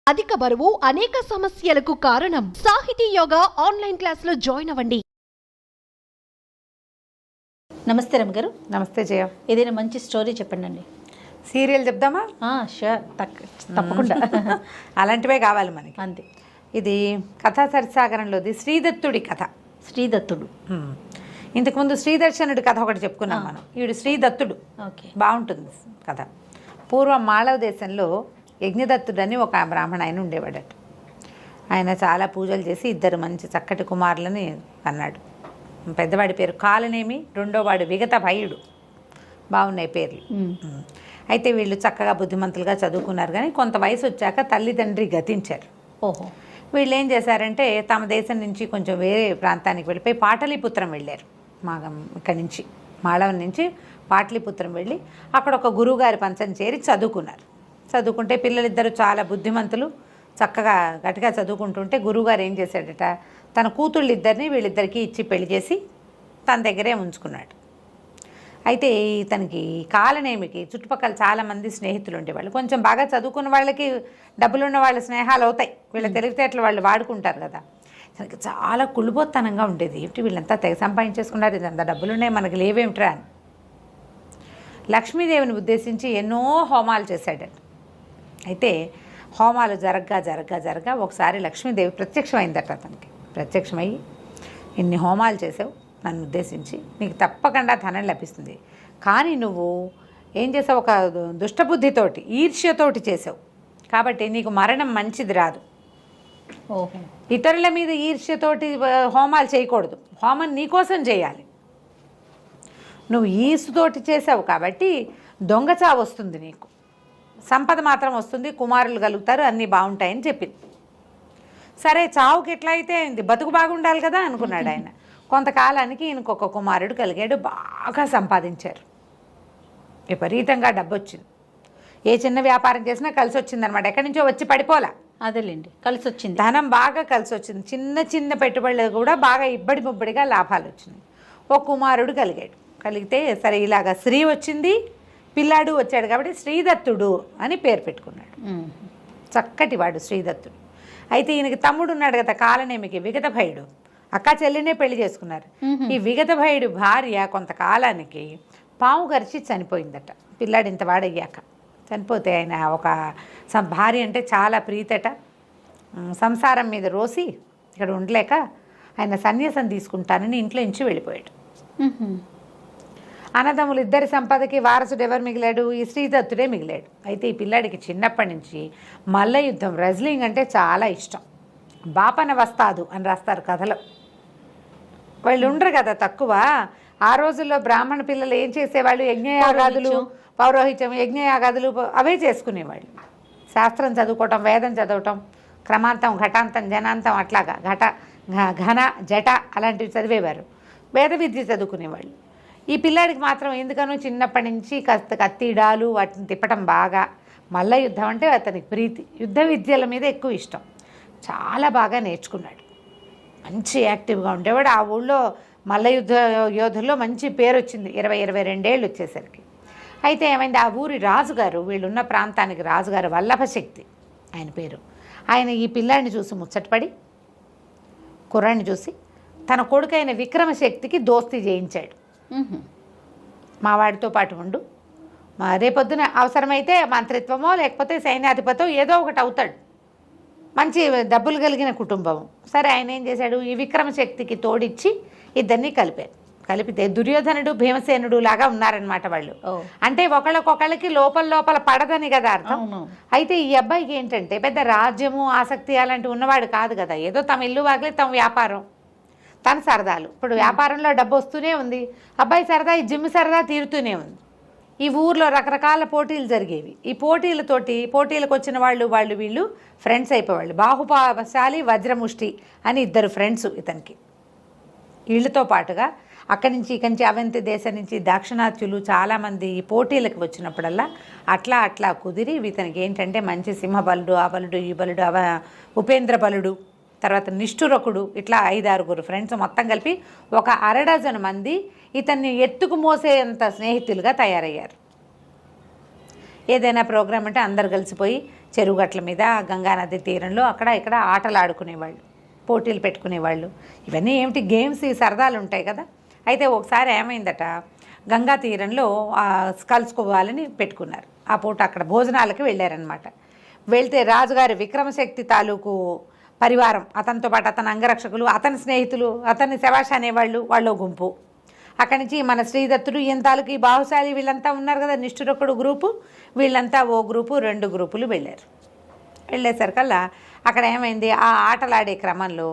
అధిక బరువు అనేక సమస్యలకు కారణం. సాహితీ యోగా ఆన్లైన్ క్లాసులో జాయిన్ అవ్వండి. నమస్తే రమ్య గారు. నమస్తే జయ. ఏదైనా మంచి స్టోరీ చెప్పండి. సీరియల్ చెప్దామా? షూర్, తప్పకుండా. అలాంటివే కావాలి మనకి. అంతే. ఇది కథా సరిసాగరంలోది శ్రీదత్తుడి కథ. శ్రీదత్తుడు. ఇంతకుముందు శ్రీదర్శనుడి కథ ఒకటి చెప్పుకున్నాం మనం. ఈవిడు శ్రీదత్తుడు. ఓకే, బాగుంటుంది కథ. పూర్వం మాళవ దేశంలో యజ్ఞదత్తుడని ఒక బ్రాహ్మణ ఆయన ఉండేవాడట. ఆయన చాలా పూజలు చేసి ఇద్దరు మంచి చక్కటి కుమారులని అన్నాడు. పెద్దవాడి పేరు కాలనేమి, రెండోవాడు విగత భయుడు. బాగున్నాయి పేర్లు. అయితే వీళ్ళు చక్కగా బుద్ధిమంతులుగా చదువుకున్నారు. కానీ కొంత వయసు వచ్చాక తల్లిదండ్రి గతించారు. ఓహో. వీళ్ళు ఏం చేశారంటే తమ దేశం నుంచి కొంచెం వేరే ప్రాంతానికి వెళ్ళిపోయి పాటలీపుత్రం వెళ్ళారు. ఇక్కడి నుంచి మాళవం నుంచి పాటలీపుత్రం వెళ్ళి అక్కడ ఒక గురువుగారి పంచం చేరి చదువుకున్నారు. చదువుకుంటే పిల్లలిద్దరూ చాలా బుద్ధిమంతులు, చక్కగా గట్టిగా చదువుకుంటుంటే గురువుగారు ఏం చేశాడట, తన కూతుళ్ళిద్దరిని వీళ్ళిద్దరికీ ఇచ్చి పెళ్లి చేసి తన దగ్గరే ఉంచుకున్నాడు. అయితే తనకి కాలనేమికి చుట్టుపక్కల చాలామంది స్నేహితులు ఉండేవాళ్ళు. కొంచెం బాగా చదువుకున్న వాళ్ళకి డబ్బులున్న వాళ్ళ స్నేహాలు అవుతాయి, వీళ్ళ తెలివితేటలు వాళ్ళు వాడుకుంటారు కదా. తనకి చాలా కుళ్ళుబోత్తనంగా ఉండేది. ఏమిటి వీళ్ళంతా తెగ సంపాదించేసుకున్నారు, ఇదంతా డబ్బులున్నాయి, మనకి లేవేమిట్రా అని. లక్ష్మీదేవిని ఉద్దేశించి ఎన్నో హోమాలు చేశాడట. అయితే హోమాలు జరగ్గా ఒకసారి లక్ష్మీదేవి ప్రత్యక్షమైందట. అతనికి ప్రత్యక్షమయ్యి, ఇన్ని హోమాలు చేసావు నన్ను ఉద్దేశించి, నీకు తప్పకుండా ధనం లభిస్తుంది. కానీ నువ్వు ఏం చేసావు, ఒక దుష్టబుద్ధితోటి ఈర్ష్యతోటి చేసావు, కాబట్టి నీకు మరణం మంచిది రాదు. ఓహో. ఇతరుల మీద ఈర్ష్యతోటి హోమాలు చేయకూడదు, హోమం నీకోసం చేయాలి. నువ్వు ఈసుతోటి చేసావు కాబట్టి దొంగచావు వస్తుంది, నీకు సంపద మాత్రం వస్తుంది, కుమారులు కలుగుతారు, అన్నీ బాగుంటాయని చెప్పింది. సరే, చావుకి ఎట్లా అయితే అయింది, బతుకు బాగుండాలి కదా అనుకున్నాడు ఆయన. కొంతకాలానికి ఈయనకొక కుమారుడు కలిగాడు. బాగా సంపాదించారు, విపరీతంగా డబ్బు వచ్చింది. ఏ చిన్న వ్యాపారం చేసినా కలిసి వచ్చిందనమాట. ఎక్కడి నుంచో వచ్చి పడిపోలా. అదేలేండి, కలిసి వచ్చింది. ధనం బాగా కలిసి వచ్చింది. చిన్న చిన్న పెట్టుబడులు కూడా బాగా ఇబ్బడి ముబ్బడిగా లాభాలు వచ్చినాయి. ఒక కుమారుడు కలిగాడు. కలిగితే సరే, ఇలాగా స్త్రీ వచ్చింది, పిల్లాడు వచ్చాడు కాబట్టి శ్రీదత్తుడు అని పేరు పెట్టుకున్నాడు. చక్కటి వాడు శ్రీదత్తుడు. అయితే ఈయనకి తమ్ముడు ఉన్నాడు కదా కాలనేమికి, విగత భయుడు. అక్క చెల్లినే పెళ్లి చేసుకున్నారు. ఈ విగత భయుడు భార్య కొంతకాలానికి పాము గరిచి చనిపోయిందట. పిల్లాడు ఇంత వాడయ్యాక చనిపోతే ఆయన ఒక భార్య అంటే చాలా ప్రీతట. సంసారం మీద రోసి ఇక్కడ ఉండలేక ఆయన సన్యాసం తీసుకుంటానని ఇంట్లో నుంచి వెళ్ళిపోయాడు. అన్నదమ్ములు ఇద్దరి సంపదకి వారసుడు ఎవరు మిగిలాడు, ఈ శ్రీదత్తుడే మిగిలాడు. అయితే ఈ పిల్లాడికి చిన్నప్పటి నుంచి మల్ల యుద్ధం, రెజ్లింగ్ అంటే చాలా ఇష్టం. బాపన వస్తాదు అని రాస్తారు కథలో. వాళ్ళు ఉండరు కదా తక్కువ. ఆ రోజుల్లో బ్రాహ్మణ పిల్లలు ఏం చేసేవాళ్ళు, యజ్ఞయాగాదులు, పౌరోహిత్యం, యజ్ఞయాగాదులు అవే చేసుకునేవాళ్ళు. శాస్త్రం చదువుకోవటం, వేదం చదవటం, క్రమాంతం, ఘటాంతం, జనాంతం, అట్లాగా ఘన, జట అలాంటివి చదివేవారు. వేద విద్య చదువుకునేవాళ్ళు. ఈ పిల్లాడికి మాత్రం ఎందుకనో చిన్నప్పటి నుంచి కత్తిడాలు వాటిని తిప్పటం బాగా, మల్ల యుద్ధం అంటే అతనికి ప్రీతి, యుద్ధ విద్యల మీద ఎక్కువ ఇష్టం. చాలా బాగా నేర్చుకున్నాడు, మంచి యాక్టివ్గా ఉండేవాడు. ఆ ఊళ్ళో మల్ల యుద్ధ యోధుల్లో మంచి పేరు వచ్చింది 20-22 ఏళ్ళు వచ్చేసరికి. అయితే ఏమైంది, ఆ ఊరి రాజుగారు, వీళ్ళున్న ప్రాంతానికి రాజుగారు వల్లభశక్తి ఆయన పేరు. ఆయన ఈ పిల్లాడిని చూసి ముచ్చటపడి, కుర్రాడిని చూసి తన కొడుకైన విక్రమశక్తికి దోస్తీ చేయించాడు. మా వాడితో పాటు ఉండు, రేపొద్దున అవసరమైతే మంత్రిత్వమో లేకపోతే సైన్యాధిపతో ఏదో ఒకటి అవుతాడు, మంచి డబ్బులు కలిగిన కుటుంబం. సరే, ఆయన ఏం చేశాడు, ఈ విక్రమశక్తికి తోడిచ్చి ఇద్దరిని కలిపితే దుర్యోధనుడు, భీమసేనుడు లాగా ఉన్నారనమాట వాళ్ళు. అంటే ఒకళ్ళకొకళ్ళకి లోపల పడదని కదా అర్థం. అయితే ఈ అబ్బాయికి ఏంటంటే పెద్ద రాజ్యము, ఆసక్తి అలాంటివి ఉన్నవాడు కాదు కదా. ఏదో తమ ఇల్లు వాగలే, తమ వ్యాపారం, తన సరదాలు. ఇప్పుడు వ్యాపారంలో డబ్బు వస్తూనే ఉంది, అబ్బాయి సరదా, ఈ జిమ్ సరదా తీరుతూనే ఉంది. ఈ ఊర్లో రకరకాల పోటీలు జరిగేవి. ఈ పోటీలకు వచ్చిన వీళ్ళు ఫ్రెండ్స్ అయిపోయేవాళ్ళు. బాహుపాశాలి, వజ్రముష్టి అని ఇద్దరు ఫ్రెండ్స్ ఇతనికి. వీళ్ళతో పాటుగా అక్కడి నుంచి ఇక్కడి నుంచి అవంతి దేశం నుంచి దాక్షిణాత్యులు చాలామంది ఈ పోటీలకు వచ్చినప్పుడల్లా అట్లా కుదిరి ఇతనికి ఏంటంటే మంచి సింహబలుడు, ఆ బలుడు, ఈ బలుడు, ఉపేంద్ర బలుడు, తర్వాత నిష్ఠురకుడు, ఇట్లా 5-6 ఫ్రెండ్స్ మొత్తం కలిపి ఒక 1/2 మంది ఇతన్ని ఎత్తుకు మోసేంత స్నేహితులుగా తయారయ్యారు. ఏదైనా ప్రోగ్రామ్ అంటే అందరు కలిసిపోయి చెరువుగట్ల మీద గంగానది తీరంలో అక్కడ ఇక్కడ ఆటలు ఆడుకునేవాళ్ళు, పోటీలు పెట్టుకునేవాళ్ళు. ఇవన్నీ ఏమిటి గేమ్స్, ఈ సరదాలు ఉంటాయి కదా. అయితే ఒకసారి ఏమైందట, గంగా తీరంలో కలుసుకోవాలని పెట్టుకున్నారు. ఆ పూట అక్కడ భోజనాలకి వెళ్ళారనమాట. వెళ్తే రాజుగారి విక్రమశక్తి తాలూకు పరివారం, అతనితో పాటు అతని అంగరక్షకులు, అతని స్నేహితులు, అతన్ని శభాష్ అనేవాళ్ళు, వాళ్ళ గుంపు. అక్కడి నుంచి మన శ్రీదత్తుడు ఈయన తాలూకు ఈ బాహుశాలి వీళ్ళంతా ఉన్నారు కదా, నిష్ఠురొక్కడు గ్రూపు, వీళ్ళంతా ఓ గ్రూపు, 2 గ్రూపులు వెళ్ళారు. వెళ్ళేసరికల్లా అక్కడ ఏమైంది, ఆ ఆటలాడే క్రమంలో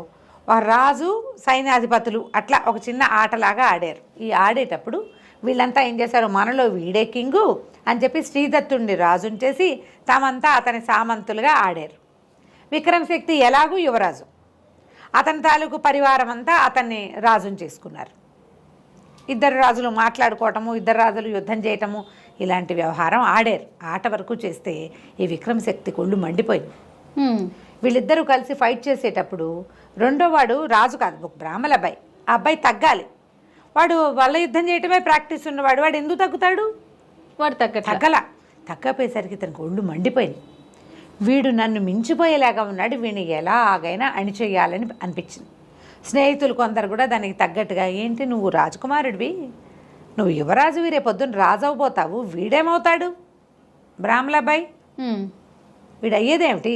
రాజు సైన్యాధిపతులు అట్లా ఒక చిన్న ఆటలాగా ఆడారు. ఈ ఆడేటప్పుడు వీళ్ళంతా ఏం చేశారు, మనలో వీడే కింగు అని చెప్పి శ్రీదత్తుడిని రాజుని చేసి తామంతా అతని సామంతులుగా ఆడారు. విక్రమశక్తి ఎలాగూ యువరాజు, అతని తాలూకు పరివారం అంతా అతన్ని రాజుని చేసుకున్నారు. ఇద్దరు రాజులు మాట్లాడుకోవటము, ఇద్దరు రాజులు యుద్ధం చేయటము, ఇలాంటి వ్యవహారం ఆడారు. ఆట వరకు చేస్తే ఈ విక్రమశక్తి కొళ్ళు మండిపోయింది. వీళ్ళిద్దరూ కలిసి ఫైట్ చేసేటప్పుడు రెండో వాడు రాజు కాదు, ఒక బ్రాహ్మణ అబ్బాయి. ఆ అబ్బాయి తగ్గాలి. వాడు వల్ల యుద్ధం చేయటమే ప్రాక్టీస్ ఉన్నవాడు. వాడు ఎందుకు తగ్గుతాడు? వాడు తగ్గపోయేసరికి ఇతనికి ఒళ్ళు మండిపోయింది. వీడు నన్ను మించిపోయేలాగా ఉన్నాడు, వీడిని ఎలాగైనా అణిచేయాలని అనిపించింది. స్నేహితులు కొందరు కూడా దానికి తగ్గట్టుగా, ఏంటి నువ్వు రాజకుమారుడివి, నువ్వు యువరాజువి, రేపొద్దున రాజు అవబోతావు, వీడేమవుతాడు, బ్రాహ్మణ అబ్బాయి, వీడు అయ్యేదేమిటి,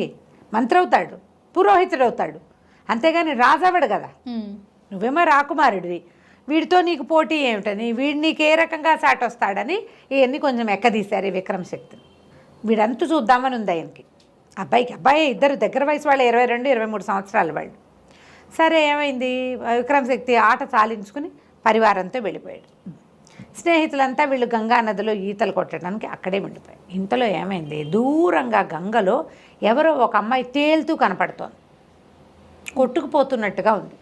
మంత్రి అవుతాడు, పురోహితుడు అవుతాడు, అంతేగాని రాజు అవడు కదా, నువ్వేమో రాకుమారుడివి, వీడితో నీకు పోటీ ఏమిటని, వీడు నీకు ఏ రకంగా సాటొస్తాడని ఇవన్నీ కొంచెం ఎక్కదీశారు ఈ విక్రమశక్తిని. వీడంతు చూద్దామని ఉంది ఆయనకి. అబ్బాయి ఇద్దరు దగ్గర వయసు వాళ్ళు 22, 23 సంవత్సరాల వాళ్ళు. సరే ఏమైంది, విక్రమశక్తి ఆట చాలించుకుని పరివారంతో వెళ్ళిపోయాడు. స్నేహితులంతా వీళ్ళు గంగా నదిలో ఈతలు కొట్టడానికి అక్కడే వెళ్ళిపోయారు. ఇంతలో ఏమైంది, దూరంగా గంగలో ఎవరో ఒక అమ్మాయి తేలుతూ కనపడుతోంది. కొట్టుకుపోతున్నట్టుగా ఉంది,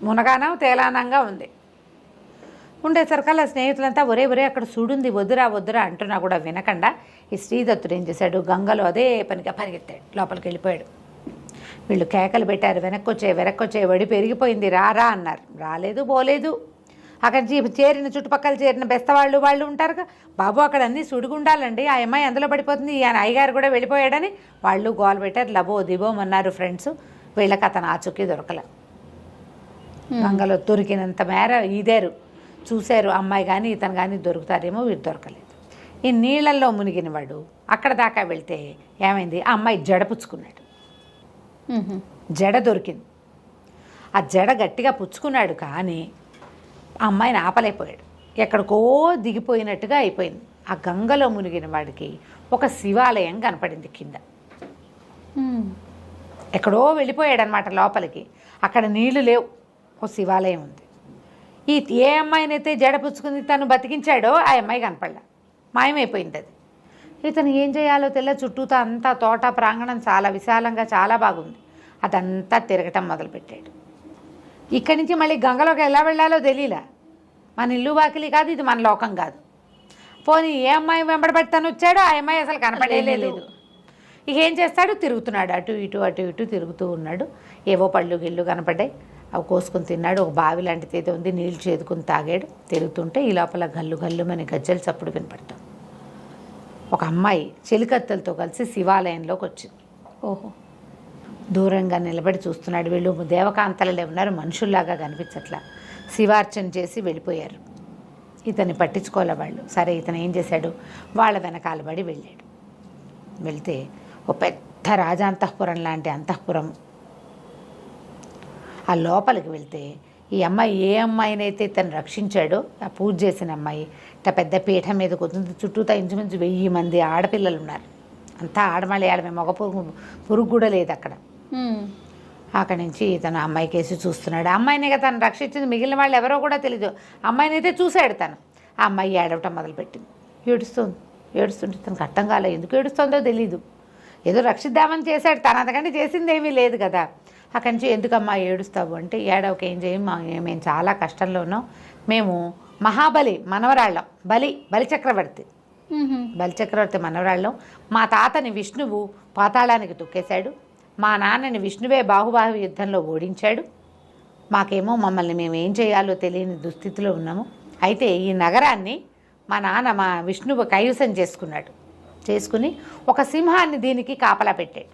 మునగానం తేలానంగా ఉంది. ఉండేసరికల్లా స్నేహితులంతా ఒరే అక్కడ చూడుంది, వద్దురా అంటున్నా కూడా వినకుండా ఈ శ్రీదత్తుడు ఏం చేశాడు, గంగలో అదే పనిగా పరిగెత్తాడు, లోపలికి వెళ్ళిపోయాడు. వీళ్ళు కేకలు పెట్టారు, వెనక్కొచ్చే వడి పెరిగిపోయింది, రారా అన్నారు. రాలేదు, పోలేదు. అక్కడ చుట్టుపక్కల చేరిన బెస్తవాళ్ళు వాళ్ళు ఉంటారు, బాబు అక్కడ అన్నీ సుడిగుండాలండి, ఆ అమ్మాయి అందులో పడిపోతుంది, ఈ అయ్యగారు కూడా వెళ్ళిపోయాడని వాళ్ళు గోల్ పెట్టారు, లబో దిబోమన్నారు ఫ్రెండ్స్. వీళ్ళకి అతను ఆచూకీ దొరకలే. గంగలో దొరికినంత మేర ఇదేరు చూశారు, అమ్మాయి కానీ ఇతను కానీ దొరుకుతారేమో, వీరు దొరకలేదు. ఈ నీళ్ళల్లో మునిగిన వాడు అక్కడ దాకా వెళ్తే ఏమైంది, ఆ అమ్మాయి జడ పుచ్చుకున్నాడు. జడ దొరికింది. ఆ జడ గట్టిగా పుచ్చుకున్నాడు, కానీ ఆ అమ్మాయిని ఆపలేకపోయాడు. ఎక్కడికో దిగిపోయినట్టుగా అయిపోయింది. ఆ గంగలో మునిగిన వాడికి ఒక శివాలయం కనపడింది కింద. ఎక్కడో వెళ్ళిపోయాడు అనమాట లోపలికి. అక్కడ నీళ్లు లేవు, ఒక శివాలయం ఉంది. ఏ అమ్మాయినైతే జడ పుచ్చుకుని తను బతికించాడో ఆ అమ్మాయి కనపడలే, మాయమైపోయింది అది. ఇతను ఏం చేయాలో తెలియదు. చుట్టూతో అంతా తోట ప్రాంగణం చాలా విశాలంగా చాలా బాగుంది. అదంతా తిరగటం మొదలుపెట్టాడు. ఇక్కడి నుంచి మళ్ళీ గంగలోకి ఎలా వెళ్ళాలో తెలియలే. మన ఇల్లు వాకిలి కాదు, ఇది మన లోకం కాదు. పోనీ ఏ అమ్మాయి వెంబడబడి తను వచ్చాడో ఆ అమ్మాయి అసలు కనపడలేదు. ఇక ఏం చేస్తాడు, తిరుగుతున్నాడు, అటు ఇటు తిరుగుతూ ఉన్నాడు. ఏవో పళ్ళు గిళ్ళు కనపడ్డాయి, అవి కోసుకుని తిన్నాడు. ఒక బావి లాంటిది ఏదో ఉంది, నీళ్ళు చేదుకుని తాగాడు. తిరుగుతుంటే ఈ లోపల గల్లుమని గజ్జల చప్పుడు వినపడతాం. ఒక అమ్మాయి చెలికత్తెలతో కలిసి శివాలయంలోకి వచ్చింది. ఓహో, దూరంగా నిలబడి చూస్తున్నాడు. వీళ్ళు దేవకాంతలలో ఉన్నారు, మనుషుల్లాగా కనిపించట్లా. శివార్చన చేసి వెళ్ళిపోయారు. ఇతన్ని పట్టించుకోలే వాళ్ళు. సరే ఇతను ఏం చేశాడు, వాళ్ళ వెనకాల పడి వెళ్ళాడు. వెళ్తే ఒక పెద్ద రాజాంతఃపురం లాంటి అంతఃపురం. ఆ లోపలికి వెళ్తే ఈ అమ్మాయి ఏ అమ్మాయినైతే తను రక్షించాడో, ఆ పూజ చేసిన అమ్మాయి ఇట్లా పెద్ద పీఠం మీద కూర్చుంది. చుట్టూతా ఇంచుమించు 1000 మంది ఆడపిల్లలు ఉన్నారు. అంతా ఆడమలయాడమే, మగ పురుగు కూడా లేదు అక్కడ. అక్కడి నుంచి తను అమ్మాయి కేసి చూస్తున్నాడు. అమ్మాయిని తను రక్షించింది, మిగిలిన వాళ్ళు ఎవరో కూడా తెలీదు. అమ్మాయిని అయితే చూశాడు తను. ఆ అమ్మాయి ఏడవటం మొదలుపెట్టింది, ఏడుస్తుంటే తనకు అర్థం కాలేదు, ఎందుకు ఏడుస్తుందో తెలీదు. ఏదో రక్షిద్దామని చేశాడు తను, అంతకంటే చేసింది ఏమీ లేదు కదా. అక్కడి నుంచి ఎందుకమ్మా ఏడుస్తావు అంటే, ఏడవకి ఏం చేయం, మేము చాలా కష్టంలో ఉన్నాం, మేము మహాబలి మనవరాళ్ళం, బలిచక్రవర్తి మనవరాళ్ళం. మా తాతని విష్ణువు పాతాళానికి తొక్కేశాడు, మా నాన్నని విష్ణువే బాహుబాహు యుద్ధంలో ఓడించాడు. మాకేమో మమ్మల్ని మేము ఏం చేయాలో తెలియని దుస్థితిలో ఉన్నాము. అయితే ఈ నగరాన్ని మా విష్ణువు కైవసం చేసుకుని ఒక సింహాన్ని దీనికి కాపలా పెట్టాడు.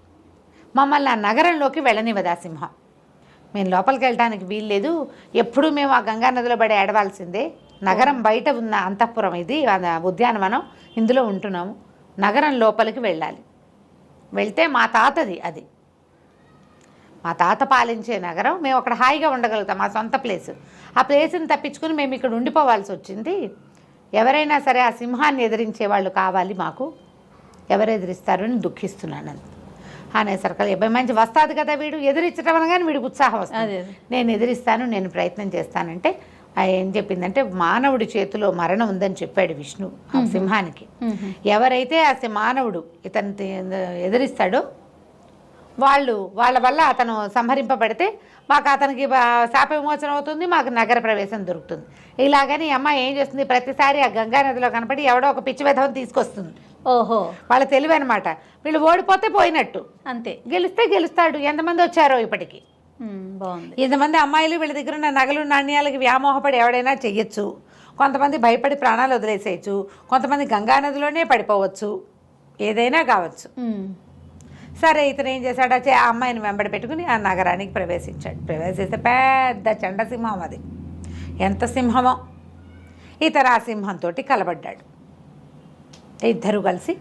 మమ్మల్ని ఆ నగరంలోకి వెళ్ళనివ్వదు ఆ సింహం. మేము లోపలికి వెళ్ళడానికి వీల్లేదు, ఎప్పుడూ మేము ఆ గంగానదిలో పడి ఏడవాల్సిందే. నగరం బయట ఉన్న అంతఃపురం ఇది, ఉద్యానవనం, ఇందులో ఉంటున్నాము. నగరం లోపలికి వెళ్ళాలి. వెళ్తే మా తాతది అది, మా తాత పాలించే నగరం. మేము అక్కడ హాయిగా ఉండగలుగుతాం, మా సొంత ప్లేసు. ఆ ప్లేస్ని తప్పించుకుని మేము ఇక్కడ ఉండిపోవాల్సి వచ్చింది. ఎవరైనా సరే ఆ సింహాన్ని ఎదిరించే వాళ్ళు కావాలి మాకు, ఎవరు ఎదిరిస్తారు అని దుఃఖిస్తున్నాను అనేసరికి అబ్బాయి మంచి వస్తుంది కదా, వీడు ఎదిరించడం అనగానే వీడికి ఉత్సాహం వస్తుంది. నేను ఎదిరిస్తాను, నేను ప్రయత్నం చేస్తానంటే ఏం చెప్పిందంటే మానవుడి చేతిలో మరణం ఉందని చెప్పాడు విష్ణు ఆ సింహానికి. ఎవరైతే ఆ మానవుడు ఇతను ఎదిరిస్తాడో వాళ్ళ వల్ల అతను సంహరింపబడితే మాకు అతనికి శాప విమోచన అవుతుంది, మాకు నగర ప్రవేశం దొరుకుతుంది. ఇలాగని అమ్మ ఏం చేస్తుంది, ప్రతిసారి ఆ గంగానదిలో కనపడి ఎవడో ఒక పిచ్చి వెధవని తీసుకొస్తుంది. ఓహో, వాళ్ళ తెలివి అనమాట. వీళ్ళు ఓడిపోతే పోయినట్టు, అంతే. గెలిస్తే గెలుస్తాడు. ఎంతమంది వచ్చారో ఇప్పటికి, బాగుంది. ఇంతమంది అమ్మాయిలు వీళ్ళ దగ్గర ఉన్న నగలు నాణ్యాలకి వ్యామోహపడి ఎవడైనా చెయ్యొచ్చు. కొంతమంది భయపడి ప్రాణాలు వదిలేసేయచ్చు, కొంతమంది గంగానదిలోనే పడిపోవచ్చు, ఏదైనా కావచ్చు. సరే, ఇతను ఏం చేశాడు, ఆ అమ్మాయిని వెంబడి పెట్టుకుని ఆ నగరానికి ప్రవేశించాడు. ప్రవేశిస్తే పెద్ద చండసింహం అది. ఎంత సింహమో! ఇతను ఆ సింహంతో కలబడ్డాడు. ఇద్దరు కలిసి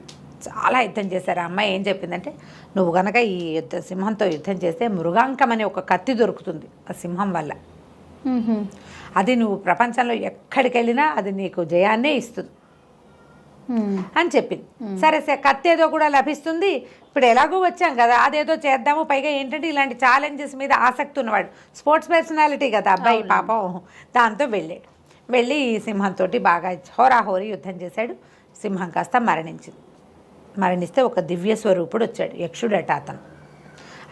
చాలా యుద్ధం చేశారు. ఆ అమ్మాయి ఏం చెప్పిందంటే, నువ్వు కనుక ఈ సింహంతో యుద్ధం చేస్తే మృగాంకం అనే ఒక కత్తి దొరుకుతుంది ఆ సింహం వల్ల. అది నువ్వు ప్రపంచంలో ఎక్కడికి వెళ్ళినా అది నీకు జయాన్నే ఇస్తుంది అని చెప్పింది. సరే, కత్తి ఏదో కూడా లభిస్తుంది, ఇప్పుడు ఎలాగో వచ్చాం కదా, అదేదో చేద్దాము. పైగా ఏంటంటే ఇలాంటి ఛాలెంజెస్ మీద ఆసక్తి ఉన్నవాడు, స్పోర్ట్స్ పర్సనాలిటీ కదా అబ్బాయి పాపం. దాంతో వెళ్ళి ఈ సింహంతో బాగా హోరాహోరీ యుద్ధం చేశాడు. సింహం కాస్త మరణించింది. మరణిస్తే ఒక దివ్య స్వరూపుడు వచ్చాడు, యక్షుడట అతను.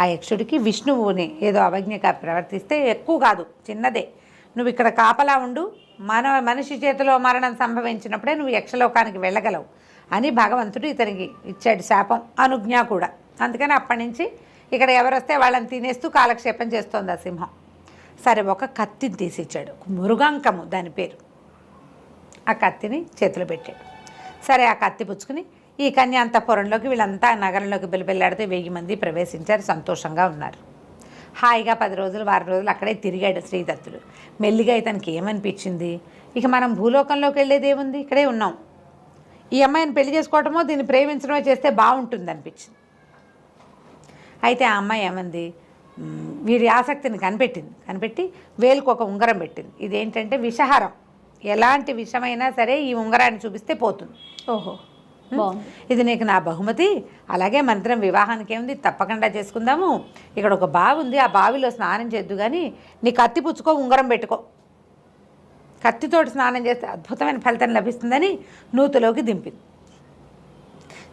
ఆ యక్షుడికి విష్ణువుని ఏదో అవజ్ఞగా ప్రవర్తిస్తే, ఎక్కువ కాదు చిన్నదే, నువ్వు ఇక్కడ కాపలా ఉండు, మనిషి చేతిలో మరణం సంభవించినప్పుడే నువ్వు యక్షలోకానికి వెళ్ళగలవు అని భగవంతుడు ఇతనికి ఇచ్చాడు శాపం, అనుజ్ఞ కూడా. అందుకని అప్పటి నుంచి ఇక్కడ ఎవరొస్తే వాళ్ళని తినేస్తూ కాలక్షేపం చేస్తోంది ఆ సింహం. సరే, ఒక కత్తిని తీసిచ్చాడు, మృగాంకము దాని పేరు. ఆ కత్తిని చేతిలో పెట్టాడు. సరే, ఆ కత్తి పుచ్చుకుని ఈ కన్యాంతఃపురంలోకి వీళ్ళంతా నగరంలోకి బెల్లాడితే 1000 మంది ప్రవేశించారు, సంతోషంగా ఉన్నారు. హాయిగా 10 రోజులు వారం రోజులు అక్కడే తిరిగాడు శ్రీదత్తుడు. మెల్లిగా ఇతనికి ఏమనిపించింది, ఇక మనం భూలోకంలోకి వెళ్ళేది ఏముంది, ఇక్కడే ఉన్నాం, ఈ అమ్మాయిని పెళ్లి చేసుకోవటమో దీన్ని ప్రేమించడమో చేస్తే బాగుంటుంది అనిపించింది. అయితే ఆ అమ్మాయి ఏమంది, వీడి ఆసక్తిని కనిపెట్టి వేలుకు ఒక ఉంగరం పెట్టింది. ఇదేంటంటే విషహారం, ఎలాంటి విషమైనా సరే ఈ ఉంగరాన్ని చూపిస్తే పోతుంది. ఓహో, ఇది నీకు నా బహుమతి, అలాగే మంత్రం వివాహానికి ఏముంది, తప్పకుండా చేసుకుందాము. ఇక్కడ ఒక బావి ఉంది, ఆ బావిలో స్నానం చేద్దు, కానీ నీ కత్తి పుచ్చుకో, ఉంగరం పెట్టుకో, కత్తితోటి స్నానం చేస్తే అద్భుతమైన ఫలితం లభిస్తుందని నూతిలోకి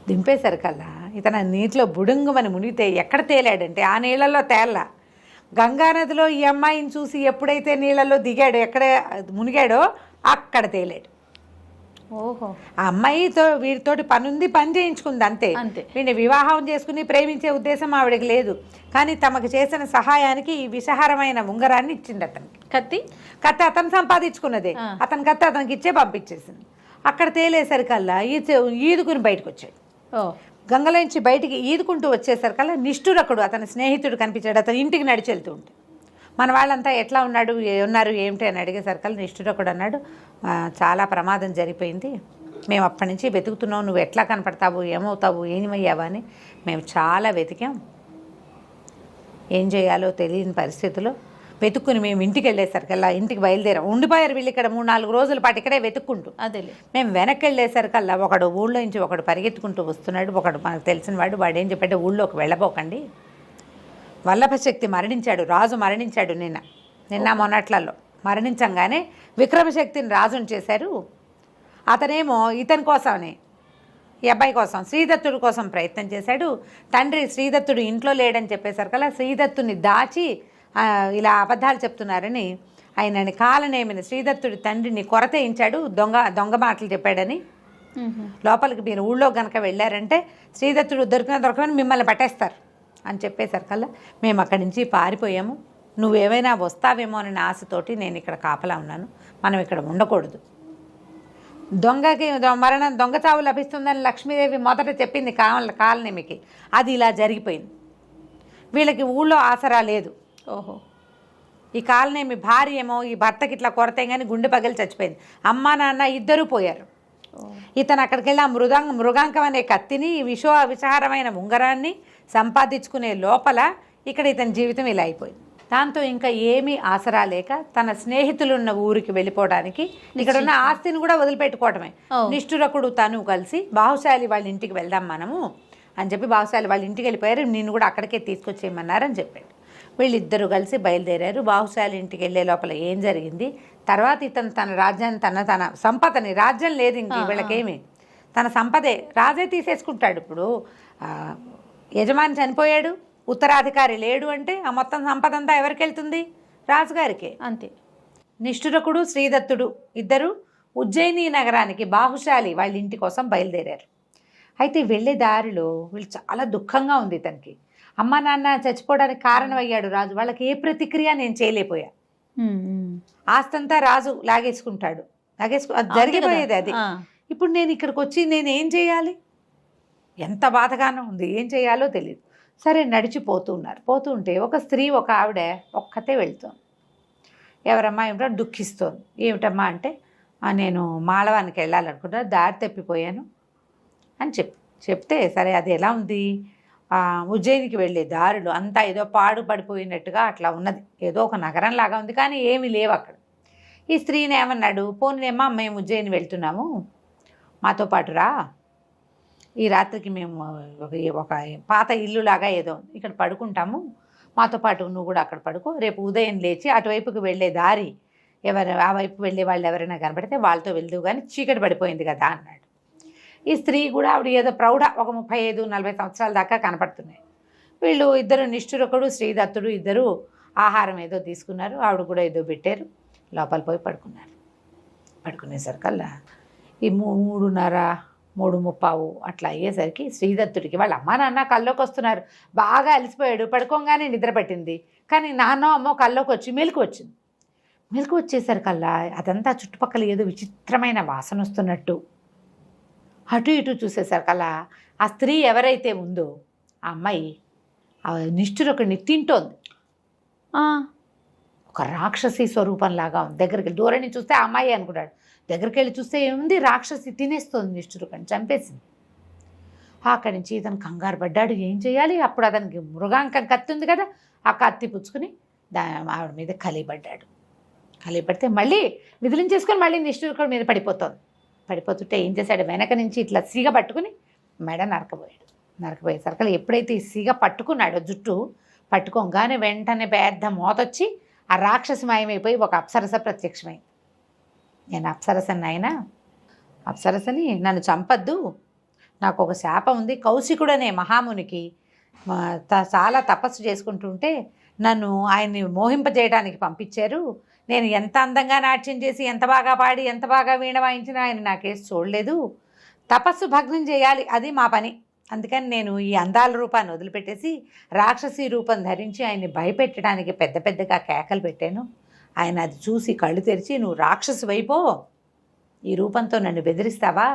దింపేసరికల్లా ఇతను నీటిలో బుడుంగుమని మునిగితే ఎక్కడ తేలాడంటే ఆ నీళ్ళల్లో తేల్లా. గంగానదిలో ఈ అమ్మాయిని చూసి ఎప్పుడైతే నీళ్ళల్లో దిగాడో, ఎక్కడ మునిగాడో అక్కడ తేలాడు. ఓహో, ఆ అమ్మాయితో వీడితోటి పని చేయించుకుంది అంతే. వీడిని వివాహం చేసుకుని ప్రేమించే ఉద్దేశం ఆవిడకి లేదు. కానీ తమకు చేసిన సహాయానికి ఈ విషహారమైన ఉంగరాన్ని ఇచ్చింది అతనికి. కత్తి అతను సంపాదించుకున్నదే, అతని కత్తి అతనికి ఇచ్చే పంపించేసింది. అక్కడ తేలేసరికల్లా ఈదుకుని బయటకు వచ్చాడు. గంగలోంచి బయటికి ఈదుకుంటూ వచ్చేసరికల్లా నిష్ఠురకుడు అతని స్నేహితుడు కనిపించాడు. అతని ఇంటికి నడిచి వెళ్తూ ఉంటే మన వాళ్ళంతా ఎట్లా ఉన్నారు ఏమిటి అని అడిగేసరికల్లా నిష్ఠురకుడు అన్నాడు, చాలా ప్రమాదం జరిగిపోయింది, మేము అప్పటి నుంచి వెతుకుతున్నాం, నువ్వు ఎట్లా కనపడతావు, ఏమవుతావు, ఏమయ్యావా అని మేము చాలా వెతికాం, ఏం చేయాలో తెలియని పరిస్థితిలో వెతుక్కుని మేము ఇంటికి వెళ్ళేసరికల్లా, ఇంటికి బయలుదేరాం. ఉండిపోయారు వీళ్ళు ఇక్కడ 3-4 రోజుల పాటు ఇక్కడే వెతుక్కుంటూ. అదేలే, మేము వెనక్కి వెళ్ళేసరికల్లా ఒకడు ఊళ్ళో నుంచి ఒకడు పరిగెత్తుకుంటూ వస్తున్నాడు. ఒకడు మనకు తెలిసిన వాడు ఏం చెప్పాడు, ఊళ్ళోకి వెళ్ళబోకండి, వల్లభశక్తి మరణించాడు, రాజు మరణించాడు నిన్న మొన్నట్లలో. మరణించంగానే విక్రమశక్తిని రాజుని చేశారు. అతనేమో ఇతని కోసమని, ఈ అబ్బాయి కోసం, శ్రీదత్తుడి కోసం ప్రయత్నం చేశాడు. తండ్రి శ్రీదత్తుడు ఇంట్లో లేడని చెప్పేసరికల్లా శ్రీదత్తుని దాచి ఇలా అబద్ధాలు చెప్తున్నారని ఆయనని కాలనేమిని శ్రీదత్తుడి తండ్రిని కొరతేయించాడు, దొంగ మాటలు చెప్పాడని. లోపలికి మీరు ఊళ్ళో కనుక వెళ్ళారంటే శ్రీదత్తుడు దొరకని మిమ్మల్ని పట్టేస్తారు అని చెప్పేసరికల్లా మేము అక్కడి నుంచి పారిపోయాము, నువ్వేమైనా వస్తావేమో అనే ఆశతోటి నేను ఇక్కడ కాపలా ఉన్నాను, మనం ఇక్కడ ఉండకూడదు, మరణం దొంగ చావు లభిస్తుందని లక్ష్మీదేవి మొదట చెప్పింది కాలనేమికి. అది ఇలా జరిగిపోయింది. వీళ్ళకి ఊళ్ళో ఆసరా లేదు. ఓహో. ఈ కాలనేమి భార్య ఏమో ఈ భర్తకి ఇట్లా కొరతే కానీ గుండె పగిలి చచ్చిపోయింది. అమ్మ నాన్న ఇద్దరూ పోయారు. ఇతను అక్కడికి వెళ్ళి ఆ మృగాంకం అనే కత్తిని విషహారమైన ఉంగరాన్ని సంపాదించుకునే లోపల ఇక్కడ ఇతని జీవితం ఇలా అయిపోయింది. దాంతో ఇంకా ఏమీ ఆసరా లేక తన స్నేహితులున్న ఊరికి వెళ్ళిపోవడానికి ఇక్కడ ఉన్న ఆస్తిని కూడా వదిలిపెట్టుకోవటమే. నిష్ఠురకుడు తను కలిసి బాహుశాలి వాళ్ళ ఇంటికి వెళ్దాం మనము అని చెప్పి బాహుశాలి వాళ్ళ ఇంటికి వెళ్ళిపోయారు. నిన్ను కూడా అక్కడికే తీసుకొచ్చేయమన్నారని చెప్పాడు. వీళ్ళిద్దరూ కలిసి బయలుదేరారు. బాహుశాలి ఇంటికి వెళ్ళే లోపల ఏం జరిగింది, తర్వాత ఇతను తన రాజ్యాన్ని తన సంపదని, రాజ్యం లేదు ఇంక వీళ్ళకేమి, తన సంపదే రాజే తీసేసుకుంటాడు. ఇప్పుడు యజమాని చనిపోయాడు, ఉత్తరాధికారి లేడు అంటే ఆ మొత్తం సంపద అంతా ఎవరికి వెళ్తుంది? రాజుగారికే. అంతే. నిష్ఠురకుడు శ్రీదత్తుడు ఇద్దరు ఉజ్జయిని నగరానికి బాహుశాలి వాళ్ళ ఇంటి కోసం బయలుదేరారు. అయితే వెళ్ళే దారిలో వీళ్ళు చాలా దుఃఖంగా ఉంది. ఇతనికి అమ్మ నాన్న చచ్చిపోవడానికి కారణమయ్యాడు రాజు. వాళ్ళకి ఏ ప్రతిక్రియ నేను చేయలేకపోయా. ఆస్తంతా రాజు లాగేసుకుంటాడు. జరిగిపోయేది అది. ఇప్పుడు నేను ఇక్కడికి వచ్చి నేను ఏం చేయాలి? ఎంత బాధగానో ఉంది, ఏం చేయాలో తెలియదు. సరే నడిచిపోతూ ఉన్నారు. పోతూ ఉంటే ఒక స్త్రీ, ఒక ఆవిడ ఒక్కతే వెళ్తోంది. ఎవరమ్మా ఏమిటో దుఃఖిస్తోంది. ఏమిటమ్మా అంటే నేను మాళవానికి వెళ్ళాలనుకుంటా, దారి తప్పిపోయాను అని చెప్తే సరే అది ఎలా ఉంది, ఉజ్జయినికి వెళ్ళే దారులు అంతా ఏదో పాడుపడిపోయినట్టుగా అట్లా ఉన్నది. ఏదో ఒక నగరం లాగా ఉంది కానీ ఏమీ లేవు అక్కడ. ఈ స్త్రీని ఏమన్నాడు, పోనీనేమో మేము ఉజ్జయిని వెళ్తున్నాము, మాతో పాటు రా, ఈ రాత్రికి మేము ఒక పాత ఇల్లులాగా ఏదో ఇక్కడ పడుకుంటాము, మాతో పాటు నువ్వు కూడా అక్కడ పడుకో, రేపు ఉదయం లేచి అటువైపుకి వెళ్ళే దారి ఆ వైపు వెళ్ళే వాళ్ళు ఎవరైనా కనబడితే వాళ్ళతో వెళ్దు కానీ చీకటి పడిపోయింది కదా అన్నాడు. ఈ స్త్రీ కూడా ఆవిడ ఏదో ప్రౌఢ, ఒక 35-40 సంవత్సరాల దాకా కనపడుతున్నాయి. వీళ్ళు ఇద్దరు నిష్ఠురకుడు శ్రీదత్తుడు ఇద్దరు ఆహారం ఏదో తీసుకున్నారు, ఆవిడ కూడా ఏదో పెట్టారు, లోపల పోయి పడుకున్నారు. పడుకునేసరికల్లా ఈ 3:30-3:30 అట్లా అయ్యేసరికి శ్రీదత్తుడికి వాళ్ళ అమ్మ నాన్న కల్లోకి వస్తున్నారు. బాగా అలసిపోయాడు, పడుకోగానే నిద్ర పట్టింది. కానీ నాన్నో అమ్మో కల్లోకి వచ్చి మెలకు వచ్చింది. మెలకు వచ్చేసరికల్లా అదంతా చుట్టుపక్కల ఏదో విచిత్రమైన వాసన వస్తున్నట్టు. అటు ఇటు చూసేసరికల్లా ఆ స్త్రీ ఎవరైతే ఉందో ఆ అమ్మాయి ఆ నిష్ఠురకుడిని తింటోంది. ఒక రాక్షసి స్వరూపంలాగా ఉంది. దగ్గరికి వెళ్ళి దూరం నుంచి చూస్తే ఆ అమ్మాయి అనుకున్నాడు. దగ్గరికి వెళ్ళి చూస్తే ఏముంది, రాక్షసి తినేస్తుంది, నిష్ఠురకుడిని చంపేసింది. అక్కడి నుంచి ఇతను కంగారు పడ్డాడు. ఏం చేయాలి? అప్పుడు అతనికి మృగాంకం కత్తి ఉంది కదా, ఆ కత్తి పుచ్చుకుని ఆవిడ మీద కలిపడ్డాడు. కలిపడితే మళ్ళీ విదిలించేసుకొని మళ్ళీ నిష్ఠురకుడి మీద పడిపోతుంది. పడిపోతుంటే ఏం చేశాడు, వెనక నుంచి ఇట్లా సీగ పట్టుకుని మెడ నరకబోయాడు. నరకబోయేసరికి ఎప్పుడైతే ఈ సీగ పట్టుకున్నాడో జుట్టు పట్టుకోగానే వెంటనే పెద్ద మోతొచ్చి ఆ రాక్షసి మాయమైపోయి ఒక అప్సరస ప్రత్యక్షమైంది. నేను అప్సరసని అయినా అప్సరసని నన్ను చంపద్దు, నాకు ఒక శాపం ఉంది. కౌశికుడనే మహామునికి చాలా తపస్సు చేసుకుంటుంటే నన్ను ఆయన్ని మోహింపజేయడానికి పంపించారు. నేను ఎంత అందంగా నాట్యం చేసి, ఎంత బాగా పాడి, ఎంత బాగా వీణ వాయించినా ఆయన నాకేసి చూడలేదు. తపస్సు భగ్నం చేయాలి, అది మా పని. అందుకని నేను ఈ అందాల రూపాన్ని వదిలిపెట్టేసి రాక్షసి రూపం ధరించి ఆయన్ని భయపెట్టడానికి పెద్ద పెద్దగా కేకలు పెట్టాను. ఆయన అది చూసి కళ్ళు తెరిచి, నువ్వు రాక్షసి వైపో, ఈ రూపంతో నన్ను బెదిరిస్తావా,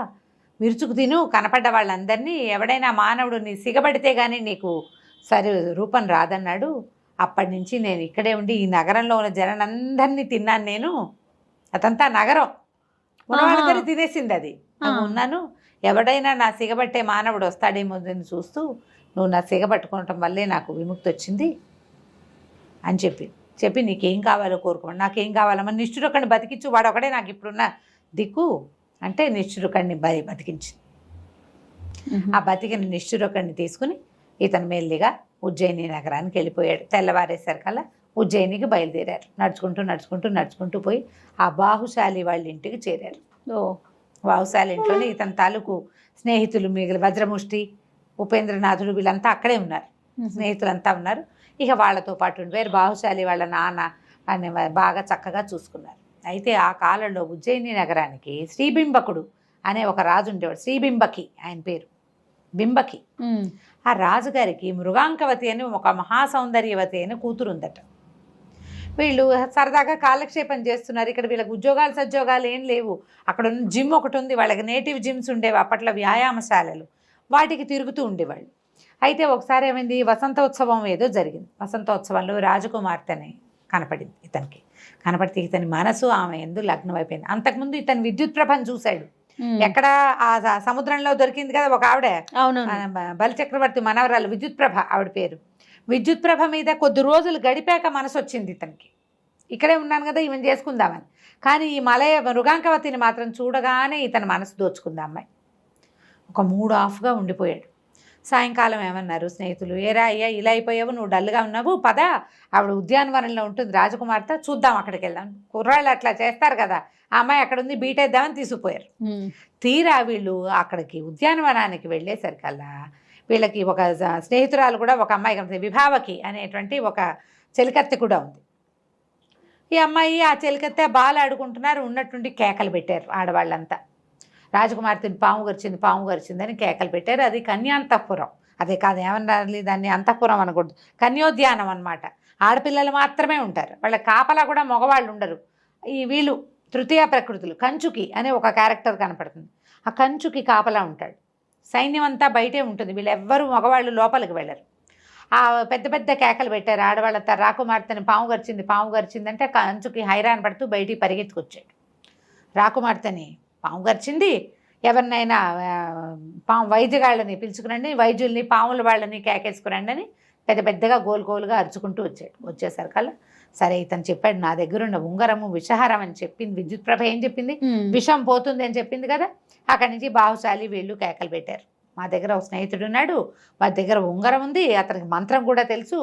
మిరుచుకు తిను కనపడ్డ వాళ్ళందరినీ, ఎవడైనా మానవుడు నీ సిగబడితే కానీ నీకు సరి రూపం రాదన్నాడు. అప్పటి నుంచి నేను ఇక్కడే ఉండి ఈ నగరంలో ఉన్న జనాలందరినీ తిన్నాను. నేను అదంతా నగరం ఉన్నవాళ్ళందరూ తినేసింది, అది ఉన్నాను. ఎవడైనా నా సిగబట్టే మానవుడు వస్తాడేమో అని చూస్తూ నువ్వు నా సిగబట్టుకోవటం వల్లే నాకు విముక్తి వచ్చింది అని చెప్పి నీకేం కావాలో కోరుకోండి, నాకేం కావాలమ్మా, నిష్ఠురకుడిని బతికించు, వాడు ఒకడే నాకు ఇప్పుడున్న దిక్కు అంటే నిష్ఠురకుడిని బతికించింది. ఆ బతికిన నిష్ఠురకుడిని తీసుకుని ఇతను మెల్లిగా ఉజ్జయిని నగరానికి వెళ్ళిపోయాడు. తెల్లవారేసరికల్లా ఉజ్జయినికి బయలుదేరారు. నడుచుకుంటూ పోయి ఆ బాహుశాలి వాళ్ళ ఇంటికి చేరారు. బాహుశాలి ఇంట్లోనే ఇతని తాలూకు స్నేహితులు మిగిలిన వజ్రముష్టి, ఉపేంద్రనాథుడు వీళ్ళంతా అక్కడే ఉన్నారు. స్నేహితులంతా ఉన్నారు. ఇక వాళ్ళతో పాటు ఉండిపోయారు. బాహుశాలి వాళ్ళ నాన్న అని బాగా చక్కగా చూసుకున్నారు. అయితే ఆ కాలంలో ఉజ్జయిని నగరానికి శ్రీబింబకుడు అనే ఒక రాజు ఉండేవాడు. శ్రీబింబకి ఆయన పేరు, బింబకి. ఆ రాజుగారికి మృగాంకవతి అని ఒక మహాసౌందర్యవతి అయిన కూతురు ఉందట. వీళ్ళు సరదాగా కాలక్షేపం చేస్తున్నారు. ఇక్కడ వీళ్ళకి ఉద్యోగాలు సద్యోగాలు ఏం లేవు. అక్కడ ఉన్న జిమ్ ఒకటి ఉంది, వాళ్ళకి నేటివ్ జిమ్స్ ఉండేవి అప్పట్లో, వ్యాయామశాలలు, వాటికి తిరుగుతూ ఉండేవాళ్ళు. అయితే ఒకసారి ఏమైంది, వసంతోత్సవం ఏదో జరిగింది. వసంతోత్సవంలో రాజకుమార్తెని కనపడింది ఇతనికి. కనపడితే ఇతని మనసు ఆమె ఎందు లగ్నం అయిపోయింది. అంతకుముందు ఇతను విద్యుత్ ప్రభను చూశాడు. ఎక్కడ ఆ సముద్రంలో దొరికింది కదా ఒక ఆవిడ, అవును, బలిచక్రవర్తి మనవరాలు విద్యుత్ ప్రభ ఆవిడ పేరు. విద్యుత్ ప్రభ మీద కొద్ది రోజులు గడిపాక మనసు వచ్చింది ఇతనికి, ఇక్కడే ఉన్నాను కదా ఈమెను చేసుకుందామని. కానీ ఈ మలయ మృగాంకవతిని మాత్రం చూడగానే ఇతని మనసు దోచుకుంది అమ్మాయి. ఒక మూడ్ ఆఫ్గా ఉండిపోయాడు. సాయంకాలం ఏమన్నారు స్నేహితులు, ఏరా అయ్యా ఇలా అయిపోయావు, నువ్వు డల్గా ఉన్నావు, పద ఆవిడ ఉద్యానవనంలో ఉంటుంది రాజకుమార్తె, చూద్దాం అక్కడికి వెళ్దాం. కుర్రాళ్ళు అట్లా చేస్తారు కదా, ఆ అమ్మాయి అక్కడ ఉంది, బీటేద్దామని తీసుకుపోయారు. తీరా వీళ్ళు అక్కడికి ఉద్యానవనానికి వెళ్ళేసరికల్లా వీళ్ళకి ఒక స్నేహితురాలు కూడా ఒక అమ్మాయి కనిపిస్తుంది, విభావకి అనేటువంటి ఒక చెలికత్తె కూడా ఉంది. ఈ అమ్మాయి ఆ చెలికత్తె బాలు ఆడుకుంటున్నారు, ఉన్నట్టుండి కేకలు పెట్టారు ఆడవాళ్ళంతా. రాజకుమార్తెని పాము గరిచిందని కేకలు పెట్టారు. అది కన్యాంతఃపురం, అదే కాదు ఏమన్నా దాన్ని అంతఃపురం అనకూడదు, కన్యోద్యానం అనమాట. ఆడపిల్లలు మాత్రమే ఉంటారు, వాళ్ళ కాపలా కూడా మగవాళ్ళు ఉండరు. ఈ వీళ్ళు తృతీయ ప్రకృతులు, కంచుకి అనే ఒక క్యారెక్టర్ కనపడుతుంది. ఆ కంచుకి కాపలా ఉంటాడు, సైన్యం అంతా బయటే ఉంటుంది, వీళ్ళు ఎవ్వరూ మగవాళ్ళు లోపలికి వెళ్ళరు. ఆ పెద్ద పెద్ద కేకలు పెట్టారు ఆడవాళ్ళంతా, రాకుమార్తెని పాము గరిచిందంటే కంచుకి హైరాన్ పడుతూ బయటికి పరిగెత్తుకొచ్చాడు. రాకుమార్తెని పాము గరిచింది, ఎవరినైనా వైద్యగాళ్ళని పిలుచుకురండి, వైద్యుల్ని పాముల వాళ్ళని కేకేసుకురండి అని పెద్ద పెద్దగా గోలుగా అరుచుకుంటూ వచ్చాడు. వచ్చేసరికల్లా సరే ఇతను చెప్పాడు, నా దగ్గర ఉన్న ఉంగరము విషహారం అని చెప్పింది విద్యుత్ ప్రభ. ఏం చెప్పింది, విషం పోతుంది అని చెప్పింది కదా. అక్కడి నుంచి బాహుశాలి వీళ్ళు కేకలు పెట్టారు, మా దగ్గర ఒక స్నేహితుడు ఉన్నాడు, మా దగ్గర ఉంగరం ఉంది, అతనికి మంత్రం కూడా తెలుసు,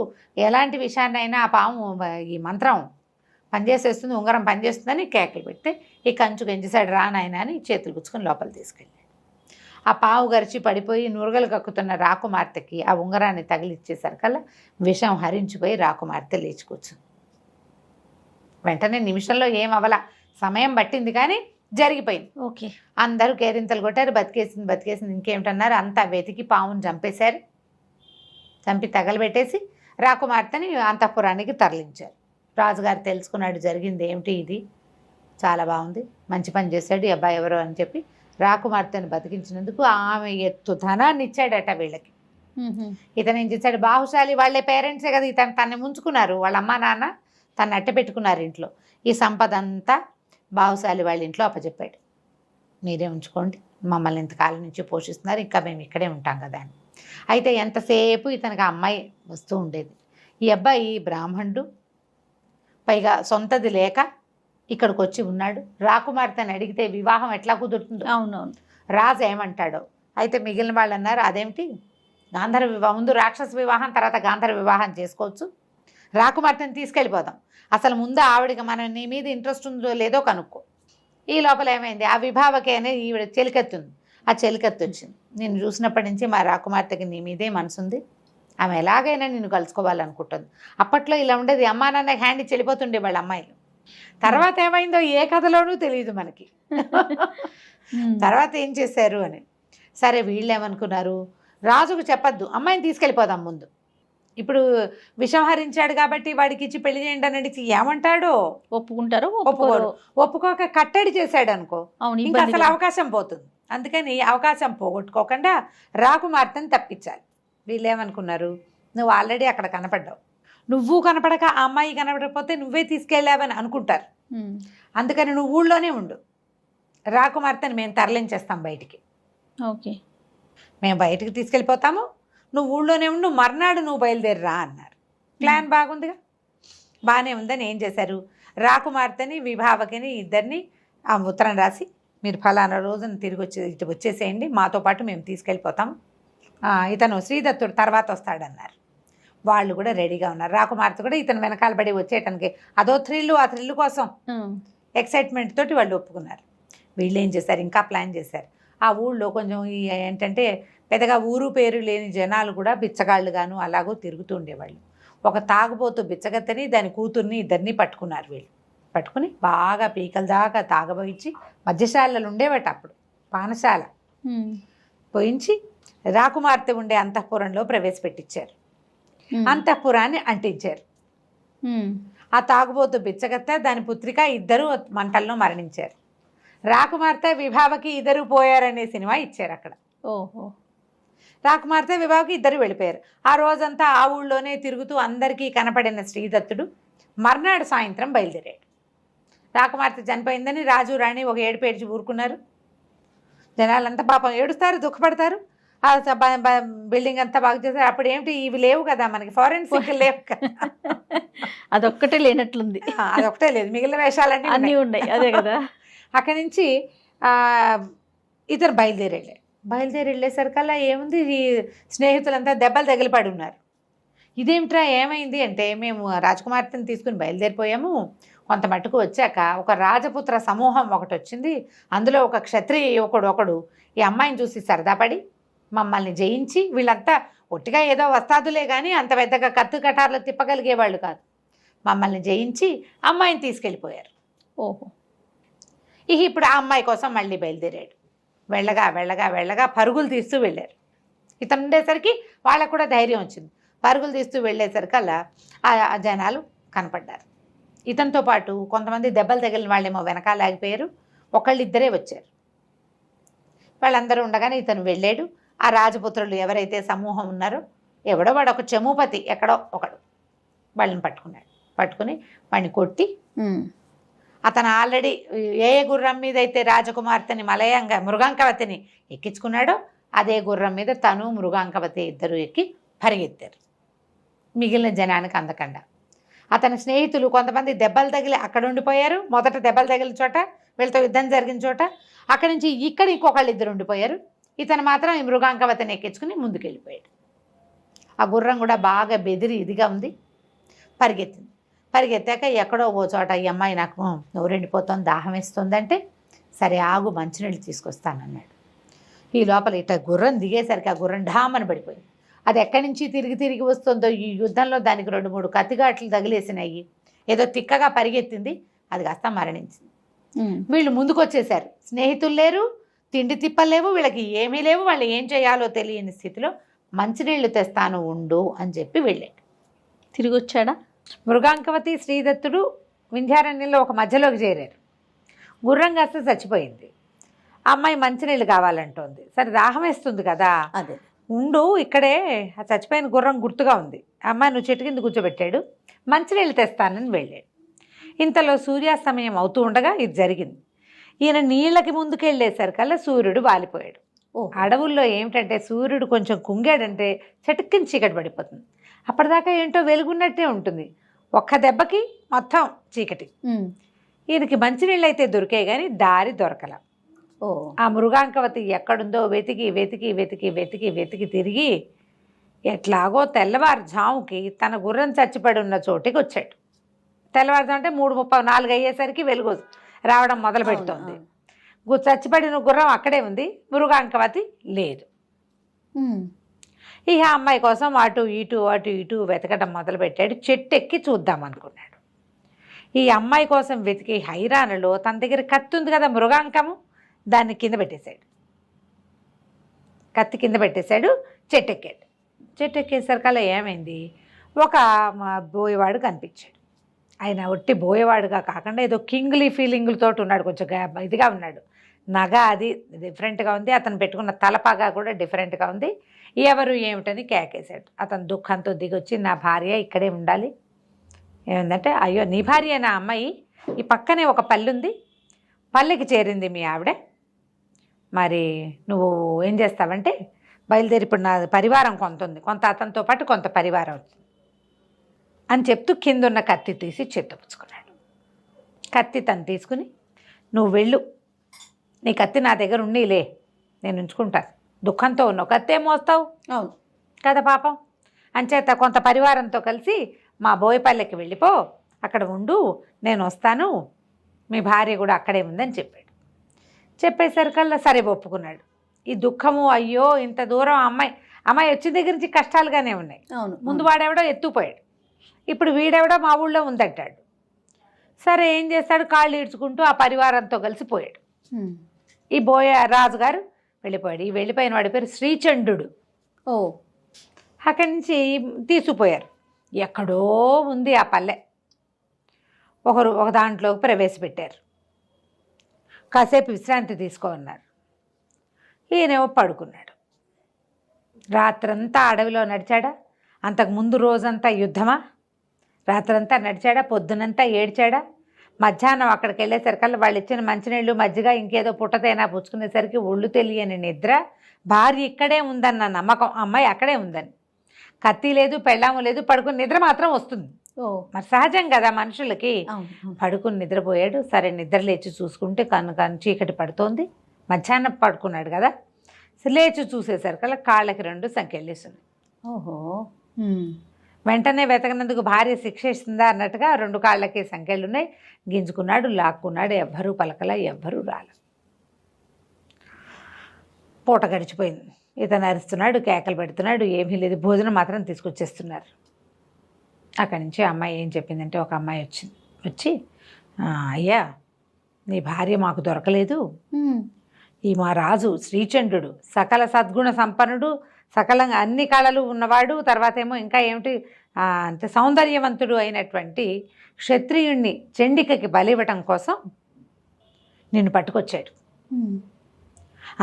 ఎలాంటి విషయాన్నైనా ఆ పాము ఈ మంత్రం పనిచేసేస్తుంది, ఉంగరం పనిచేస్తుందని కేకలు పెడితే ఈ కంచు గెంజిసాడు రా నాయన అని చేతులు గుచ్చుకొని లోపల తీసుకెళ్ళాడు. ఆ పావు గరిచి పడిపోయి నురగలు కక్కుతున్న రాకుమార్తెకి ఆ ఉంగరాన్ని తగిలిచ్చేసరికల్లా విషం హరించిపోయి రాకుమార్తె లేచికూర్చుంది. వెంటనే నిమిషంలో ఏం అవలా, సమయం పట్టింది కానీ జరిగిపోయింది. ఓకే, అందరూ కేరింతలు కొట్టారు, బతికేసింది ఇంకేమిటన్నారు. అంతా వెతికి పావును చంపేశారు. చంపి తగలబెట్టేసి రాకుమార్తెని అంతఃపురానికి తరలించారు. రాజుగారు తెలుసుకున్నాడు జరిగింది ఏమిటి, ఇది చాలా బాగుంది, మంచి పని చేశాడు ఈ అబ్బాయి ఎవరో అని చెప్పి రాకుమార్తెను బతికించినందుకు ఆమె ఎత్తు ధనాన్ని ఇచ్చాడట వీళ్ళకి. ఇతను ఏం చేశాడు, బాహుశాలి వాళ్ళే పేరెంట్సే కదా, ఇతను తన్ని ముంచుకున్నారు, వాళ్ళ అమ్మా నాన్న తను అట్ట పెట్టుకున్నారు ఇంట్లో. ఈ సంపద అంతా బాహుశాలి వాళ్ళ ఇంట్లో అప్పచెప్పాడు, మీరే ఉంచుకోండి, మమ్మల్ని ఇంతకాలం నుంచి పోషిస్తున్నారు, ఇంకా మేము ఇక్కడే ఉంటాం కదా అని. అయితే ఎంతసేపు ఇతనికి ఆ అమ్మాయి వస్తూ ఉండేది. ఈ అబ్బాయి బ్రాహ్మణుడు, పైగా సొంతది లేక ఇక్కడికి వచ్చి ఉన్నాడు. రాకుమార్తెని అడిగితే వివాహం ఎట్లా కుదురుతుందో, అవునవును, రాజు ఏమంటాడో. అయితే మిగిలిన వాళ్ళు అన్నారు, అదేమిటి గాంధర్వ వివాహం, ముందు రాక్షస వివాహం తర్వాత గాంధర్వ వివాహం చేసుకోవచ్చు, రాకుమార్తెని తీసుకెళ్ళిపోదాం, అసలు ముందు ఆవిడకి మనం నీ మీద ఇంట్రెస్ట్ ఉందో లేదో కనుక్కో. ఈ లోపల ఏమైంది, ఆ విభావకి అనేది ఈవిడ చెలికత్తి ఉంది, ఆ చెలికత్తి వచ్చింది. నేను చూసినప్పటి నుంచి మా రాకుమార్తెకి నీ మీదే మనసుంది, ఆమె ఎలాగైనా నిన్ను కలుసుకోవాలనుకుంటుంది. అప్పట్లో ఇలా ఉండేది, అమ్మా నాన్న హ్యాండ్ ఇచ్చి వెళ్ళిపోతుండే వాళ్ళ అమ్మాయిలు. తర్వాత ఏమైందో ఏ కథలోనూ తెలియదు మనకి. తర్వాత ఏం చేశారు అని. సరే వీళ్ళు ఏమనుకున్నారు, రాజుకు చెప్పద్దు, అమ్మాయిని తీసుకెళ్ళిపోదాం ముందు, ఇప్పుడు విషం హరించాడు కాబట్టి వాడికి ఇచ్చి పెళ్లి చేయండి అని అడిగి ఏమంటాడో, ఒప్పుకుంటారు ఒప్పుకోక కట్టడి చేశాడు అనుకో, ఇంకా అసలు అవకాశం పోతుంది. అందుకని అవకాశం పోగొట్టుకోకుండా రాకుమార్తెని తప్పించాలి. వీళ్ళు ఏమనుకున్నారు, నువ్వు ఆల్రెడీ అక్కడ కనపడ్డావు, నువ్వు కనపడక ఆ అమ్మాయి కనపడకపోతే నువ్వే తీసుకెళ్ళావని అనుకుంటారు. అందుకని నువ్వు ఊళ్ళోనే ఉండు, రాకుమార్తెని మేము తరలించేస్తాం బయటికి, ఓకే మేము బయటికి తీసుకెళ్ళిపోతాము, నువ్వు ఊళ్ళోనే ఉండు, మర్నాడు నువ్వు బయలుదేరిరా అన్నారు. ప్లాన్ బాగుందిగా, బాగానే ఉందని ఏం చేశారు, రాకుమార్తెని విభావకిని ఇద్దరిని ఆ ఉత్తరం రాసి మీరు ఫలానా రోజున తిరిగి ఇటు వచ్చేసేయండి, మాతో పాటు మేము తీసుకెళ్ళిపోతాం, ఇతను శ్రీదత్తుడు తర్వాత వస్తాడన్నారు. వాళ్ళు కూడా రెడీగా ఉన్నారు. రాకుమార్తె కూడా ఇతను వెనకాల పడి వచ్చేయటానికి అదో థ్రిల్లు, ఆ థ్రిల్లు కోసం ఎక్సైట్మెంట్ తోటి వాళ్ళు ఒప్పుకున్నారు. వీళ్ళు ఏం చేశారు, ఇంకా ప్లాన్ చేశారు. ఆ ఊళ్ళో కొంచెం ఏంటంటే పెద్దగా ఊరు పేరు లేని జనాలు కూడా బిచ్చగాళ్ళుగాను అలాగూ తిరుగుతూ ఉండేవాళ్ళు. ఒక తాగుబోతు బిచ్చగత్తని దాని కూతుర్ని ఇద్దరిని పట్టుకున్నారు. వీళ్ళు పట్టుకుని బాగా పీకల దాకా తాగబోయించి, మద్యశాలలు ఉండేవట అప్పుడు, పానశాల పోయించి రాకుమార్తె ఉండే అంతఃపురంలో ప్రవేశపెట్టించారు. అంతఃపురాన్ని అంటించారు. ఆ తాగుబోతు బిచ్చగత్తె దాని పుత్రిక ఇద్దరు మంటల్లో మరణించారు. రాకుమార్తె విభావకి ఇద్దరు పోయారనే సినిమా ఇచ్చారు అక్కడ. ఓహో. రాకుమార్తె విభావకి ఇద్దరు వెళ్ళిపోయారు. ఆ రోజంతా ఆ ఊళ్ళోనే తిరుగుతూ అందరికీ కనపడిన శ్రీదత్తుడు మర్నాడు సాయంత్రం బయలుదేరాడు. రాకుమార్తె చనిపోయిందని రాజు రాణి ఒక ఏడుపేడ్చి ఊరుకున్నారు. జనాలంతా పాపం ఏడుస్తారు, దుఃఖపడతారు. ఆ బిల్డింగ్ అంతా బాగు చేశారు. అప్పుడు ఏమిటి, ఇవి లేవు కదా మనకి, ఫారెన్సిక్ లేవు కదా, అదొక్కటే లేనట్లుంది. అదొకటే లేదు, మిగిలిన వేషాలన్నీ అన్నీ ఉన్నాయి. అదే కదా. అక్కడి నుంచి ఇద్దరు బయలుదేరి వెళ్ళేసరికల్లా ఏముంది, ఈ స్నేహితులంతా దెబ్బలు తగిలిపడి ఉన్నారు. ఇదేమిట్రా ఏమైంది అంటే, మేము రాజకుమార్తెని తీసుకుని బయలుదేరిపోయాము. కొంత మట్టుకు వచ్చాక ఒక రాజపుత్ర సమూహం ఒకటి వచ్చింది. అందులో ఒక క్షత్రియ యువకుడు ఒకడు ఈ అమ్మాయిని చూసి సరదాపడి మమ్మల్ని జయించి, వీళ్ళంతా ఒట్టిగా ఏదో వస్తాదులే కానీ అంత పెద్దగా కత్తు కటార్లు తిప్పగలిగేవాళ్ళు కాదు, మమ్మల్ని జయించి అమ్మాయిని తీసుకెళ్ళిపోయారు. ఓహో. ఇప్పుడు ఆ అమ్మాయి కోసం మళ్ళీ బయలుదేరాడు. వెళ్ళగా పరుగులు తీస్తూ వెళ్ళారు. ఇతను ఉండేసరికి వాళ్ళకు కూడా ధైర్యం వచ్చింది. పరుగులు తీస్తూ వెళ్ళేసరికల్లా ఆ జనాలు కనపడ్డారు. ఇతనితో పాటు కొంతమంది దెబ్బలు తగిలిన వాళ్ళేమో వెనకాల ఆగిపోయారు. ఒకళ్ళిద్దరే వచ్చారు. వాళ్ళందరూ ఉండగానే ఇతను వెళ్ళాడు. ఆ రాజపుత్రులు ఎవరైతే సమూహం ఉన్నారో, ఎవడో వాడు ఒక చెమూపతి ఎక్కడో ఒకడు వాళ్ళని పట్టుకుని వాడిని కొట్టి, అతను ఆల్రెడీ ఏ గుర్రం మీద అయితే రాజకుమార్తెని మృగాంకవతిని ఎక్కించుకున్నాడో అదే గుర్రం మీద తను మృగాంకవతి ఇద్దరు ఎక్కి పరిగెత్తారు. మిగిలిన జనానికి అందకుండా అతని స్నేహితులు కొంతమంది దెబ్బలు తగిలి అక్కడ ఉండిపోయారు. మొదట దెబ్బలు తగిలిన చోట, వీళ్ళతో యుద్ధం జరిగిన చోట, అక్కడి నుంచి ఇక్కడ ఇంకొకళ్ళు ఇద్దరు ఉండిపోయారు. ఇతను మాత్రం ఈ మృగాంకవతిని ఎక్కించుకుని ముందుకెళ్ళిపోయాడు. ఆ గుర్రం కూడా బాగా బెదిరి ఇదిగా ఉంది, పరిగెత్తాక ఎక్కడో ఓ చోట ఈ అమ్మాయి నాకు నోరెండిపోతుంది, దాహం వేస్తుందంటే, సరే ఆగు మంచినీళ్ళు తీసుకొస్తానన్నాడు. ఈ లోపల ఇట్లా గుర్రం దిగేసరికి ఆ గుర్రం ఢామని పడిపోయింది. అది ఎక్కడి నుంచి తిరిగి వస్తుందో, ఈ యుద్ధంలో దానికి 2-3 కత్తిగాట్లు తగిలేసినాయి. ఏదో తిక్కగా పరిగెత్తింది, అది కాస్త మరణించింది. వీళ్ళు ముందుకు వచ్చేసారు. స్నేహితులు లేరు, తిండి తిప్పలేవు, వీళ్ళకి ఏమీ లేవు. వాళ్ళు ఏం చేయాలో తెలియని స్థితిలో మంచినీళ్ళు తెస్తాను ఉండు అని చెప్పి వెళ్ళాడు. తిరిగి వచ్చాడా? మృగాంకవతి శ్రీదత్తుడు వింధ్యారణ్యంలో ఒక మధ్యలోకి చేరారు. గుర్రం కాస్త చచ్చిపోయింది. అమ్మాయి మంచినీళ్ళు కావాలంటోంది. సరే దాహం వేస్తుంది కదా, అదే ఉండు ఇక్కడే, ఆ చచ్చిపోయిన గుర్రం గుర్తుగా ఉంది. అమ్మాయి నువ్వు చెట్టు కింద కూర్చోబెట్టాడు. మంచినీళ్ళు తెస్తానని వెళ్ళాడు. ఇంతలో సూర్యాస్తమయం అవుతూ ఉండగా ఇది జరిగింది. ఈయన నీళ్ళకి ముందుకు వెళ్ళేసరికల్లా సూర్యుడు వాలిపోయాడు. అడవుల్లో ఏమిటంటే సూర్యుడు కొంచెం కుంగాడంటే చటుక్కుని చీకటి పడిపోతుంది. అప్పటిదాకా ఏంటో వెలుగున్నట్టే ఉంటుంది, ఒక్క దెబ్బకి మొత్తం చీకటి. ఈయనకి మంచినీళ్ళు అయితే దొరికాయి కానీ దారి దొరకల. ఆ మృగాంకవతి ఎక్కడుందో వెతికి తిరిగి ఎట్లాగో తెల్లవారుజాముకి తన గుర్రం చచ్చిపడి ఉన్న చోటికి వచ్చాడు. తెల్లవారుజాము అంటే 3:30-4 అయ్యేసరికి వెలుగు రావడం మొదలు పెడుతోంది. చచ్చిపడిన గుర్రం అక్కడే ఉంది, మృగాంకవతి లేదు. ఈ అమ్మాయి కోసం అటు ఇటు వెతకడం మొదలుపెట్టాడు. చెట్టు ఎక్కి చూద్దాం అనుకున్నాడు. ఈ అమ్మాయి కోసం వెతికి హైరాణలో తన దగ్గర కత్తి ఉంది కదా, మృగాంకము, దాన్ని కింద పెట్టేశాడు. కత్తి కింద పెట్టేశాడు. చెట్టు ఎక్కాడు. చెట్టు ఎక్కేసరికల్లా ఏమైంది, ఒక బోయేవాడు కనిపించాడు. ఆయన ఒట్టి బోయేవాడుగా కాకుండా ఏదో కింగ్లీ ఫీలింగులతో ఉన్నాడు, కొంచెం ఇదిగా ఉన్నాడు. నగ అది డిఫరెంట్గా ఉంది, అతను పెట్టుకున్న తలపాగా కూడా డిఫరెంట్గా ఉంది. ఎవరు ఏమిటని కేకేశాడు. అతను దుఃఖంతో దిగొచ్చి, నా భార్య ఇక్కడే ఉండాలి. ఏమిందంటే, అయ్యో నీ భార్య నా అమ్మాయి, ఈ పక్కనే ఒక పల్లె ఉంది, పల్లెకి చేరింది మీ ఆవిడే, మరి నువ్వు ఏం చేస్తావంటే బయలుదేరి, ఇప్పుడు నా పరివారం కొంత ఉంది, కొంత అతనితో పాటు కొంత పరివారం అని చెప్తూ కింద ఉన్న కత్తి తీసి చేతపుచ్చుకున్నాడు. కత్తి తను తీసుకుని, నువ్వు వెళ్ళు, నీ కత్తి నా దగ్గర ఉండీలే, నేను ఉంచుకుంటాను, దుఃఖంతో ఉన్నావు, కత్తే మోస్తావు అవును కదా పాపం, అంచేత కొంత పరివారంతో కలిసి మా బోయపల్లెకి వెళ్ళిపో, అక్కడ ఉండు, నేను వస్తాను, మీ భార్య కూడా అక్కడే ఉందని చెప్పాడు. చెప్పేసరికల్లా సరే ఒప్పుకున్నాడు. ఈ దుఃఖము, అయ్యో ఇంత దూరం అమ్మాయి వచ్చిన దగ్గర నుంచి కష్టాలుగానే ఉన్నాయి. అవును, ముందు వాడెవడో ఎత్తుపోయాడు, ఇప్పుడు వీడెవడో మా ఊళ్ళో ఉందంటాడు. సరే ఏం చేస్తాడు, కాళ్ళు ఈడ్చుకుంటూ ఆ పరివారంతో కలిసి పోయాడు. ఈ రాజుగారు వెళ్ళిపోయాడు. ఈ వెళ్ళిపోయిన వాడి పేరు శ్రీచండు. అక్కడి నుంచి తీసుకుపోయారు. ఎక్కడో ఉంది ఆ పల్లె, ఒక దాంట్లోకి ప్రవేశపెట్టారు. కాసేపు విశ్రాంతి తీసుకోమన్నారు. ఈయనేమో పడుకున్నాడు. రాత్రంతా అడవిలో నడిచాడా? అంతకుముందు రోజంతా యుద్ధమా? రాత్రంతా నడిచాడా? పొద్దునంతా ఏడ్చాడా? మధ్యాహ్నం అక్కడికి వెళ్ళేసరికల్లా వాళ్ళు ఇచ్చిన మంచినీళ్ళు మజ్జిగ ఇంకేదో పుట్టతైనా పుచ్చుకునేసరికి ఒళ్ళు తెలియని నిద్ర. భార్య ఇక్కడే ఉందన్న నమ్మకం, అమ్మాయి అక్కడే ఉందని. కత్తి లేదు, పెళ్ళాము లేదు, పడుకుని నిద్ర మాత్రం వస్తుంది. మరి సహజం కదా మనుషులకి. పడుకుని నిద్రపోయాడు. సరే నిద్ర లేచి చూసుకుంటే కను చీకటి పడుతోంది. మధ్యాహ్నం పడుకున్నాడు కదా, లేచి చూసేసరికల్లా కాళ్ళకి 2 సంఖ్యలేస్తున్నాయి. ఓహో. వెంటనే వెతకనందుకు భార్య శిక్ష ఇస్తుందా అన్నట్టుగా 2 కాళ్ళకి సంఖ్యలు ఉన్నాయి. గింజుకున్నాడు, లాక్కున్నాడు. ఎవ్వరూ పలకలా, ఎవ్వరూ రాల. పూట గడిచిపోయింది. ఇతను అరుస్తున్నాడు, కేకలు పెడుతున్నాడు. ఏమీ లేదు, భోజనం మాత్రం తీసుకొచ్చేస్తున్నారు. అక్కడి నుంచి అమ్మాయి ఏం చెప్పిందంటే, ఒక అమ్మాయి వచ్చి అయ్యా, నీ భార్య మాకు దొరకలేదు. ఈ మా రాజు శ్రీచంద్రుడు సకల సద్గుణ సంపన్నుడు, సకలంగా అన్ని కళలు ఉన్నవాడు, తర్వాత ఏమో ఇంకా ఏమిటి అంటే సౌందర్యవంతుడు అయినటువంటి క్షత్రియుణ్ణి చండికకి బలివ్వటం కోసం నిన్ను పట్టుకొచ్చాడు.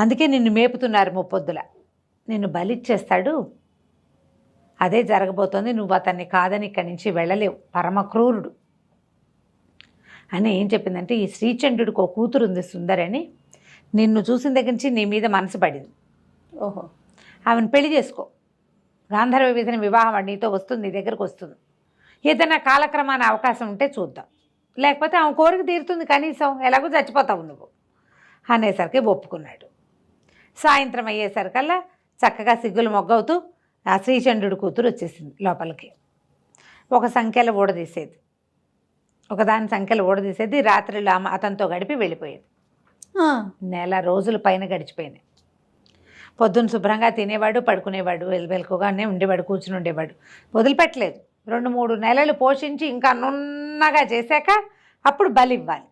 అందుకే నిన్ను మేపుతున్నారు ముప్పొద్దుల. నిన్ను బలిచ్చేస్తాడు. అదే జరగబోతోంది. నువ్వు అతన్ని కాదని ఇక్కడి నుంచి వెళ్ళలేవు. పరమ క్రూరుడు అని ఏం చెప్పిందంటే, ఈ శ్రీచంద్రుడికి ఒక కూతురు ఉంది సుందరని. నిన్ను చూసిన దగ్గర నుంచి నీ మీద మనసు పడింది. ఓహో. ఆమెను పెళ్లి చేసుకో. గాంధర్వ విధిన వివాహం నీతో వస్తుంది, నీ దగ్గరకు వస్తుంది. ఏదైనా కాలక్రమాన అవకాశం ఉంటే చూద్దాం, లేకపోతే ఆమె కోరిక తీరుతుంది. కనీసం ఎలాగో చచ్చిపోతావు నువ్వు అనేసరికి ఒప్పుకున్నాడు. సాయంత్రం అయ్యేసరికల్లా చక్కగా సిగ్గులు మొగ్గవుతూ ఆ శ్రీచంద్రుడి కూతురు వచ్చేసింది లోపలికి. ఒక సంఖ్యలో ఊడదీసేది, ఒకదాని సంఖ్యలో ఊడదీసేది. రాత్రిలో అతనితో గడిపి వెళ్ళిపోయేది. నెల రోజుల పైన గడిచిపోయినాయి. పొద్దున్న శుభ్రంగా తినేవాడు, పడుకునేవాడు, వెలుకుగానే ఉండేవాడు, కూర్చుని ఉండేవాడు. వదిలిపెట్టలేదు. 2-3 నెలలు పోషించి ఇంకా నున్నగా చేశాక అప్పుడు బలి ఇవ్వాలి.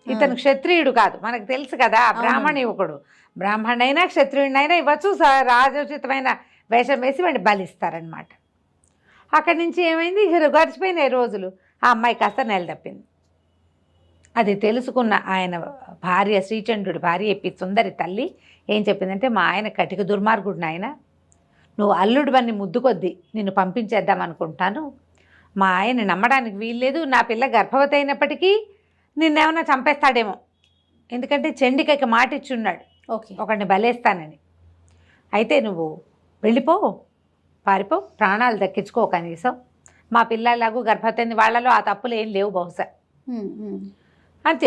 ఇతను క్షత్రియుడు కాదు, మనకు తెలుసు కదా, బ్రాహ్మణ యువకుడు. బ్రాహ్మణైనా క్షత్రియుడినైనా ఇవ్వచ్చు. రాజోచితమైన వేషం వేసి వాడిని బలిస్తారనమాట. అక్కడి నుంచి ఏమైంది, గడిచిపోయినాయి రోజులు. ఆ అమ్మాయి కాస్త నెల తప్పింది. అది తెలుసుకున్న ఆయన భార్య, శ్రీచంద్రుడి భార్య సుందరి తల్లి ఏం చెప్పిందంటే, మా ఆయన కటిక దుర్మార్గుడు నాయన, నువ్వు అల్లుడివన్నీ ముద్దు కొద్దీ నిన్ను పంపించేద్దాం అనుకుంటాను. మా ఆయన నమ్మడానికి వీల్లేదు. నా పిల్ల గర్భవతి అయినప్పటికీ నిన్నేమన్నా చంపేస్తాడేమో, ఎందుకంటే చండికకి మాట ఇచ్చున్నాడు ఒకడిని బలేస్తానని. అయితే నువ్వు వెళ్ళిపో, పారిపో, ప్రాణాలు దక్కించుకో కనీసం. మా పిల్లలాಗೂ గర్భవతి అయింది, వాళ్ళలో ఆ తప్పులు ఏం లేవు బహుశా అని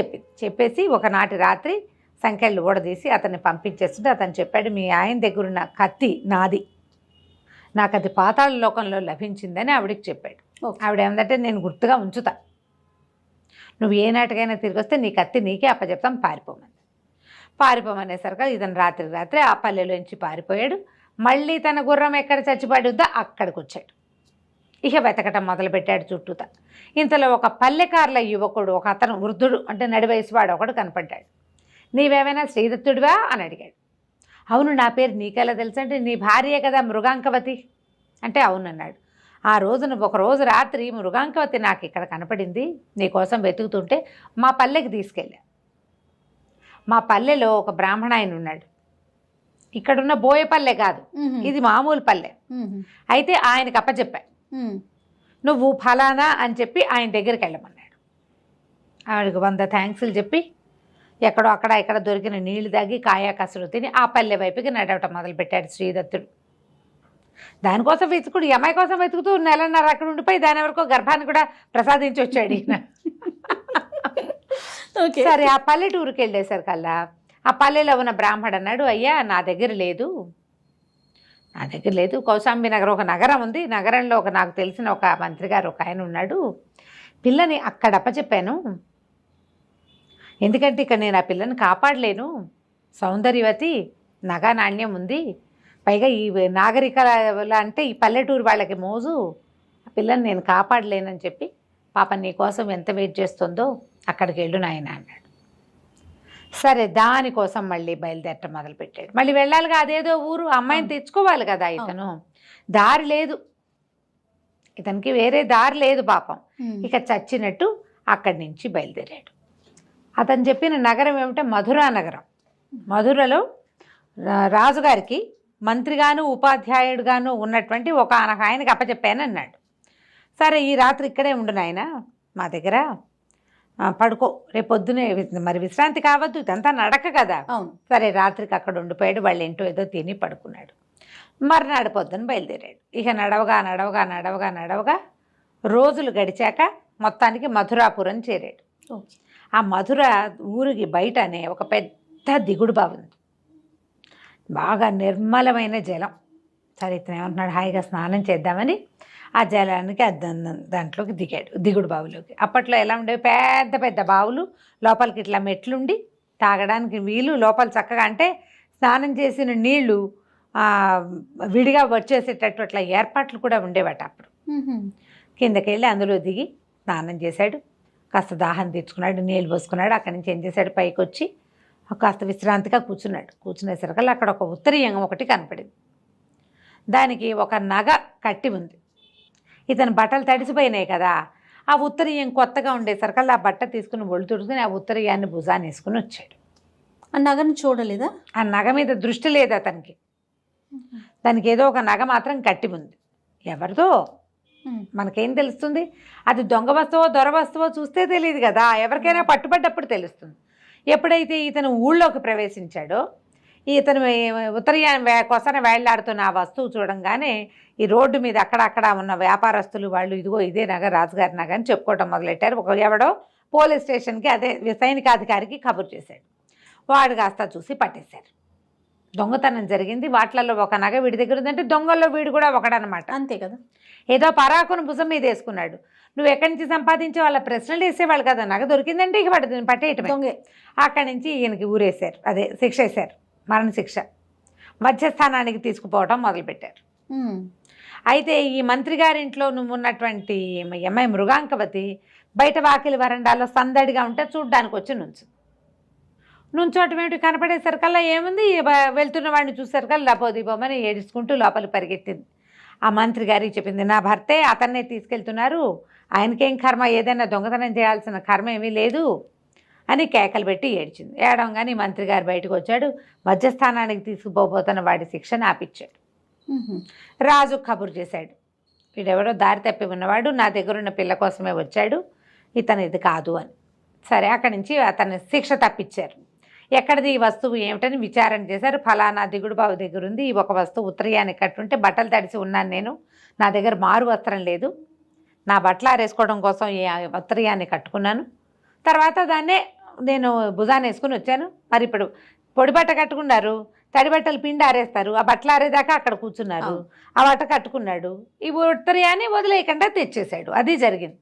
చెప్పేసి ఒకనాటి రాత్రి సంఖ్యలు ఊడదీసి అతన్ని పంపించేస్తుంటే అతను చెప్పాడు, మీ ఆయన దగ్గరున్న కత్తి నాది, నాకు అది పాతాళ లోకంలో లభించిందని ఆవిడికి చెప్పాడు. ఆవిడ ఏమందంటే, నేను గుర్తుగా ఉంచుతా, నువ్వు ఏ నాటికైనా తిరిగి వస్తే నీ కత్తి నీకే అప్పచెప్తాం, పారిపోమనేసరికి ఇతను రాత్రి ఆ పల్లెలోంచి పారిపోయాడు. మళ్ళీ తన గుర్రం ఎక్కడ చచ్చిపడుద్దా అక్కడికి వచ్చాడు. ఇక వెతకటం మొదలుపెట్టాడు చుట్టూతా. ఇంతలో ఒక పల్లెకారుల యువకుడు, ఒక అతను వృద్ధుడు, అంటే నడివయసు వాడు ఒకడు కనపడ్డాడు. నీవేమైనా శ్రీదత్తుడివా అని అడిగాడు. అవును, నా పేరు నీకెలా తెలుసు అంటే, నీ భార్యే కదా మృగాంకవతి అంటే అవునన్నాడు. ఆ రోజున ఒకరోజు రాత్రి మృగాంకవతి నాకు ఇక్కడ కనపడింది, నీకోసం వెతుకుతుంటే మా పల్లెకి తీసుకెళ్ళా. మా పల్లెలో ఒక బ్రాహ్మణ ఆయన ఉన్నాడు. ఇక్కడున్న బోయపల్లె కాదు, ఇది మామూలు పల్లె. అయితే ఆయనకు అప్పచెప్పా, నువ్వు ఫలానా అని చెప్పి ఆయన దగ్గరికి వెళ్ళమన్నాడు. ఆవిడకి 100 థ్యాంక్స్లు చెప్పి ఎక్కడో ఇక్కడ దొరికిన నీళ్లు తాగి కాయా కసలు తిని ఆ పల్లె వైపుకి నడవటం మొదలుపెట్టాడు శ్రీదత్తుడు. దానికోసం వెతుకుడు, ఈ అమ్మాయి కోసం వెతుకుతూ 1.5 నెలలు అక్కడ ఉండిపోయి దాని వరకు గర్భాన్ని కూడా ప్రసాదించి వచ్చాడు ఈయన. సరే ఆ పల్లెటూరుకి వెళ్ళేసరికల్లా ఆ పల్లెలో ఉన్న బ్రాహ్మడు అన్నాడు, అయ్యా నా దగ్గర లేదు, కౌశాంబి నగరం ఒక నగరం ఉంది, నగరంలో నాకు తెలిసిన ఒక మంత్రి గారు ఒక ఆయన ఉన్నాడు, పిల్లని అక్కడ అప్పచెప్పాను, ఎందుకంటే ఇక్కడ నేను ఆ పిల్లని కాపాడలేను, సౌందర్యవతి, నగా నాణ్యం ఉంది, పైగా ఈ నాగరికల అంటే ఈ పల్లెటూరు వాళ్ళకి మోజు, ఆ పిల్లని నేను కాపాడలేనని చెప్పి పాప నీ కోసం ఎంత వెయిట్ చేస్తుందో అక్కడికి వెళ్ళు నాయన అన్నాడు. సరే దానికోసం మళ్ళీ బయలుదేరటం మొదలుపెట్టాడు. మళ్ళీ వెళ్ళాలిగా, అదేదో ఊరు, అమ్మాయిని తెచ్చుకోవాలి కదా ఇతను. దారి లేదు, ఇతనికి వేరే దారి లేదు పాపం. ఇక చచ్చినట్టు అక్కడి నుంచి బయలుదేరాడు. అతను చెప్పిన నగరం ఏమిటంటే మధురా నగరం. మధురలో రాజుగారికి మంత్రిగాను ఉపాధ్యాయుడుగాను ఉన్నటువంటి ఒక ఆయనకి అప్పచెప్పాను అన్నాడు. సరే ఈ రాత్రి ఇక్కడే ఉండు నాయన మా దగ్గర, పడుకో, రేపు పొద్దునే మరి విశ్రాంతి కావద్దు, ఇదంతా నడక కదా. అవును. సరే రాత్రికి అక్కడ ఉండిపోయాడు. వాళ్ళ ఇంటో ఏదో తిని పడుకున్నాడు. మర్నాడు పొద్దున బయలుదేరాడు. ఇక నడవగా నడవగా నడవగా నడవగా రోజులు గడిచాక మొత్తానికి మధురాపురం చేరాడు. ఆ మధుర ఊరికి బయటనే ఒక పెద్ద దిగుడు బావి ఉంది, బాగా నిర్మలమైన జలం. సరే ఇతను ఏమంటున్నాడు, హాయిగా స్నానం చేద్దామని ఆ జలానికి దాంట్లోకి దిగాడు, దిగుడు బావిలోకి. అప్పట్లో ఎలా ఉండేవి, పెద్ద పెద్ద బావులు, లోపలికి ఇట్లా మెట్లుండి తాగడానికి వీలు, లోపల చక్కగా అంటే స్నానం చేసిన నీళ్లు విడిగా వచ్చేసేటట్టు అట్లా ఏర్పాట్లు కూడా ఉండేవట అప్పుడు. కిందకి వెళ్ళి అందులో దిగి స్నానం చేశాడు, కాస్త దాహం తీర్చుకున్నాడు, నీళ్ళు పోసుకున్నాడు. అక్కడి నుంచి ఏం చేశాడు, పైకి వచ్చి కాస్త విశ్రాంతిగా కూర్చున్నాడు. కూర్చునేసరికల్లా అక్కడ ఒక ఉత్తరీయం ఒకటి కనపడింది. దానికి ఒక నగ కట్టి ఉంది. ఇతను బట్టలు తడిసిపోయినాయి కదా, ఆ ఉత్తరీయం కొత్తగా ఉండేసరికల్లా ఆ బట్ట తీసుకుని ఒళ్ళు తుడుచుకుని ఆ ఉత్తరీయాన్ని భుజాన్ని వేసుకుని వచ్చాడు. ఆ నగను చూడలేదా? ఆ నగ మీద దృష్టి లేదు అతనికి. దానికి ఏదో ఒక నగ మాత్రం కట్టి ఉంది. ఎవరిదో మనకేం తెలుస్తుంది? అది దొంగ వస్తువో దొర వస్తువో చూస్తే తెలియదు కదా, ఎవరికైనా పట్టుబడ్డప్పుడు తెలుస్తుంది. ఎప్పుడైతే ఇతను ఊళ్ళోకి ప్రవేశించాడో, ఇతను ఉత్తరీయాన్ని కొసన వేళ్లాడుతున్న ఆ వస్తువు చూడంగానే ఈ రోడ్డు మీద అక్కడక్కడ ఉన్న వ్యాపారస్తులు వాళ్ళు ఇదిగో ఇదే నగ, రాజుగారి నగ అని చెప్పుకోవటం మొదలెట్టారు. ఒక ఎవడో పోలీస్ స్టేషన్కి అదే సైనికాధికారికి కబురు చేశాడు. వాడు కాస్త చూసి పట్టేశారు. దొంగతనం జరిగింది, వాటిలలో ఒక నగ వీడి దగ్గర ఉందంటే దొంగల్లో వీడు కూడా ఒకడనమాట. అంతే కదా. ఏదో పరాకును భుజం మీద వేసుకున్నాడు. నువ్వు ఎక్కడి నుంచి సంపాదించే వాళ్ళ ప్రశ్నలు వేసేవాళ్ళు కదా, నగ దొరికిందంటే ఇక పట్టేయటమే. దొంగే. అక్కడి నుంచి ఈయనకి ఊరేశారు, అదే శిక్ష వేశారు, మరణశిక్ష. మధ్యస్థానానికి తీసుకుపోవటం మొదలుపెట్టారు. అయితే ఈ మంత్రి గారింట్లో నువ్వు ఉన్నటువంటి అమ్మాయి మృగాంకవతి బయట వాకిలి వరండాలో సందడిగా ఉంటే చూడ్డానికి వచ్చి నుంచోటం ఏమిటి, కనపడేసరికల్లా ఏముంది, వెళ్తున్న వాడిని చూసేసరికల్లా పోమని ఏడుచుకుంటూ లోపలికి పరిగెత్తింది. ఆ మంత్రి గారికి చెప్పింది, నా భర్తే అతన్నే తీసుకెళ్తున్నారు, ఆయనకేం కర్మ, ఏదైనా దొంగతనం చేయాల్సిన కర్మ ఏమీ లేదు అని కేకలు పెట్టి ఏడ్చింది. ఏడవగానే మంత్రి గారు బయటకు వచ్చాడు. మధ్యస్థానానికి తీసుకుపోతున్న వాడి శిక్షను ఆపిచ్చాడు. రాజు కబురు చేశాడు, వీడెవడో దారి తప్పి ఉన్నవాడు, నా దగ్గరున్న పిల్ల కోసమే వచ్చాడు, ఇతను ఇది కాదు అని. సరే అక్కడి నుంచి అతన్ని శిక్ష తప్పించారు. ఎక్కడిది ఈ వస్తువు ఏమిటని విచారణ చేశారు. ఫలానా దిగుడు బావి దగ్గర ఉంది, ఈ ఒక వస్తువు ఉత్తరీయాన్ని కట్టుంటే బట్టలు తడిసి ఉన్నాను నేను, నా దగ్గర మారు వస్త్రం లేదు, నా బట్టలు ఆరేసుకోవడం కోసం ఈ ఉత్తరీయాన్ని కట్టుకున్నాను, తర్వాత దాన్నే నేను భుజాన్ని వేసుకుని వచ్చాను. మరి ఇప్పుడు పొడి బట్ట కట్టుకున్నారు, తడి బట్టలు పిండి ఆరేస్తారు, ఆ బట్టలు ఆరేదాకా అక్కడ కూర్చున్నారు, ఆ బట్ట కట్టుకున్నాడు, ఈ ఉత్తరీయాన్ని వదిలేయకుండా తెచ్చేశాడు. అది జరిగింది.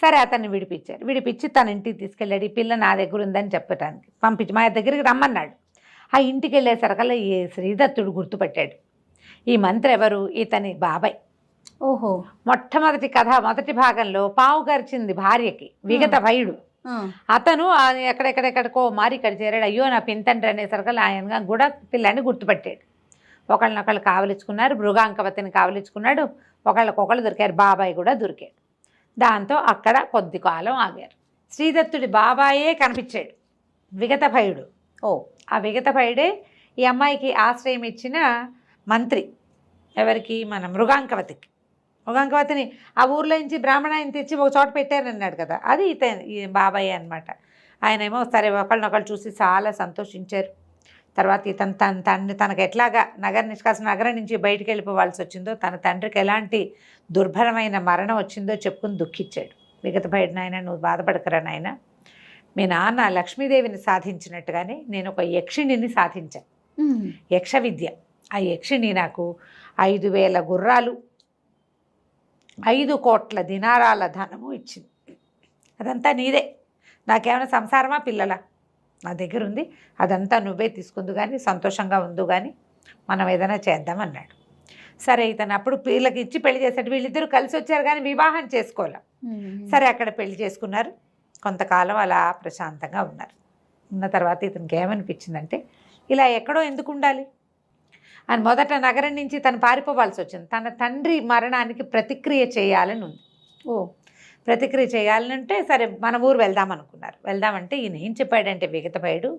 సరే అతన్ని విడిపించి తన ఇంటికి తీసుకెళ్ళాడు. ఈ పిల్ల నా దగ్గర ఉందని చెప్పటానికి పంపించి మా దగ్గరికి రమ్మన్నాడు. ఆ ఇంటికి వెళ్ళేసరికల్లా ఈ శ్రీదత్తుడు గుర్తుపట్టాడు. ఈ మంత్రి ఎవరు, ఇతని బాబాయ్. ఓహో. మొట్టమొదటి కథ మొదటి భాగంలో పావు గరిచింది భార్యకి విగత భయుడు. అతను ఎక్కడెక్కడెక్కడికో మారి ఇక్కడ చేరాడు. అయ్యో నా పింతండ్రి అనేసరికల్లా ఆయన కూడా పిల్లాన్ని గుర్తుపట్టాడు. ఒకళ్ళనొకళ్ళు కావలించుకున్నారు, మృగాంకవతిని కావలించుకున్నాడు, ఒకళ్ళకొకళ్ళు దొరికారు, బాబాయ్ కూడా దొరికాడు. దాంతో అక్కడ కొద్ది కాలం ఆగారు. శ్రీదత్తుడి బాబాయే కనిపించాడు, విగత భయుడు. ఆ విగత భయుడే ఈ అమ్మాయికి ఆశ్రయం ఇచ్చిన మంత్రి. ఎవరికి, మన మృగాంకవతికి. మృగాంకవతిని ఆ ఊర్లో నుంచి బ్రాహ్మణాయని తెచ్చి ఒక చోట పెట్టారన్నాడు కదా, అది ఈ బాబాయ్ అనమాట. ఆయనేమో సరే ఒకళ్ళనొకళ్ళు చూసి చాలా సంతోషించారు. తర్వాత ఇతను తనకు ఎట్లాగా నగరం నుంచి బయటికి వెళ్ళిపోవాల్సి వచ్చిందో, తన తండ్రికి ఎలాంటి దుర్భరమైన మరణం వచ్చిందో చెప్పుకుని దుఃఖించాడు. విగత భయుడు, నాయన నువ్వు బాధపడకరా నాయన, మీ నాన్న లక్ష్మీదేవిని సాధించినట్టుగానే నేను ఒక యక్షిణిని సాధించాను, యక్ష విద్య. ఆ యక్షిణి నాకు 5,000 గుర్రాలు 5 కోట్ల దినారాల ధనము ఇచ్చింది. అదంతా నీదే, నాకేమైనా సంసారమా పిల్లలా, నా దగ్గర ఉంది, అదంతా నువ్వే తీసుకుందు కానీ సంతోషంగా ఉందు కానీ మనం ఏదైనా చేద్దామన్నాడు. సరే ఇతను అప్పుడు వీళ్ళకి ఇచ్చి పెళ్లి చేశాడు. వీళ్ళిద్దరూ కలిసి వచ్చారు కానీ వివాహం చేసుకోవాలి. సరే అక్కడ పెళ్లి చేసుకున్నారు. కొంతకాలం అలా ప్రశాంతంగా ఉన్నారు. ఉన్న తర్వాత ఇతనికి ఏమనిపించిందంటే, ఇలా ఎక్కడో ఎందుకు ఉండాలి, అని మొదట నగరం నుంచి తను పారిపోవాల్సి వచ్చింది. తన తండ్రి మరణానికి ప్రతిక్రియ చేయాలని ఉంది. ఓ ప్రతిక్రియ చేయాలంటే సరే మన ఊరు వెళ్దామనుకున్నారు. వెళ్దామంటే ఈయన ఏం చెప్పాడంటే విగతభయుడు,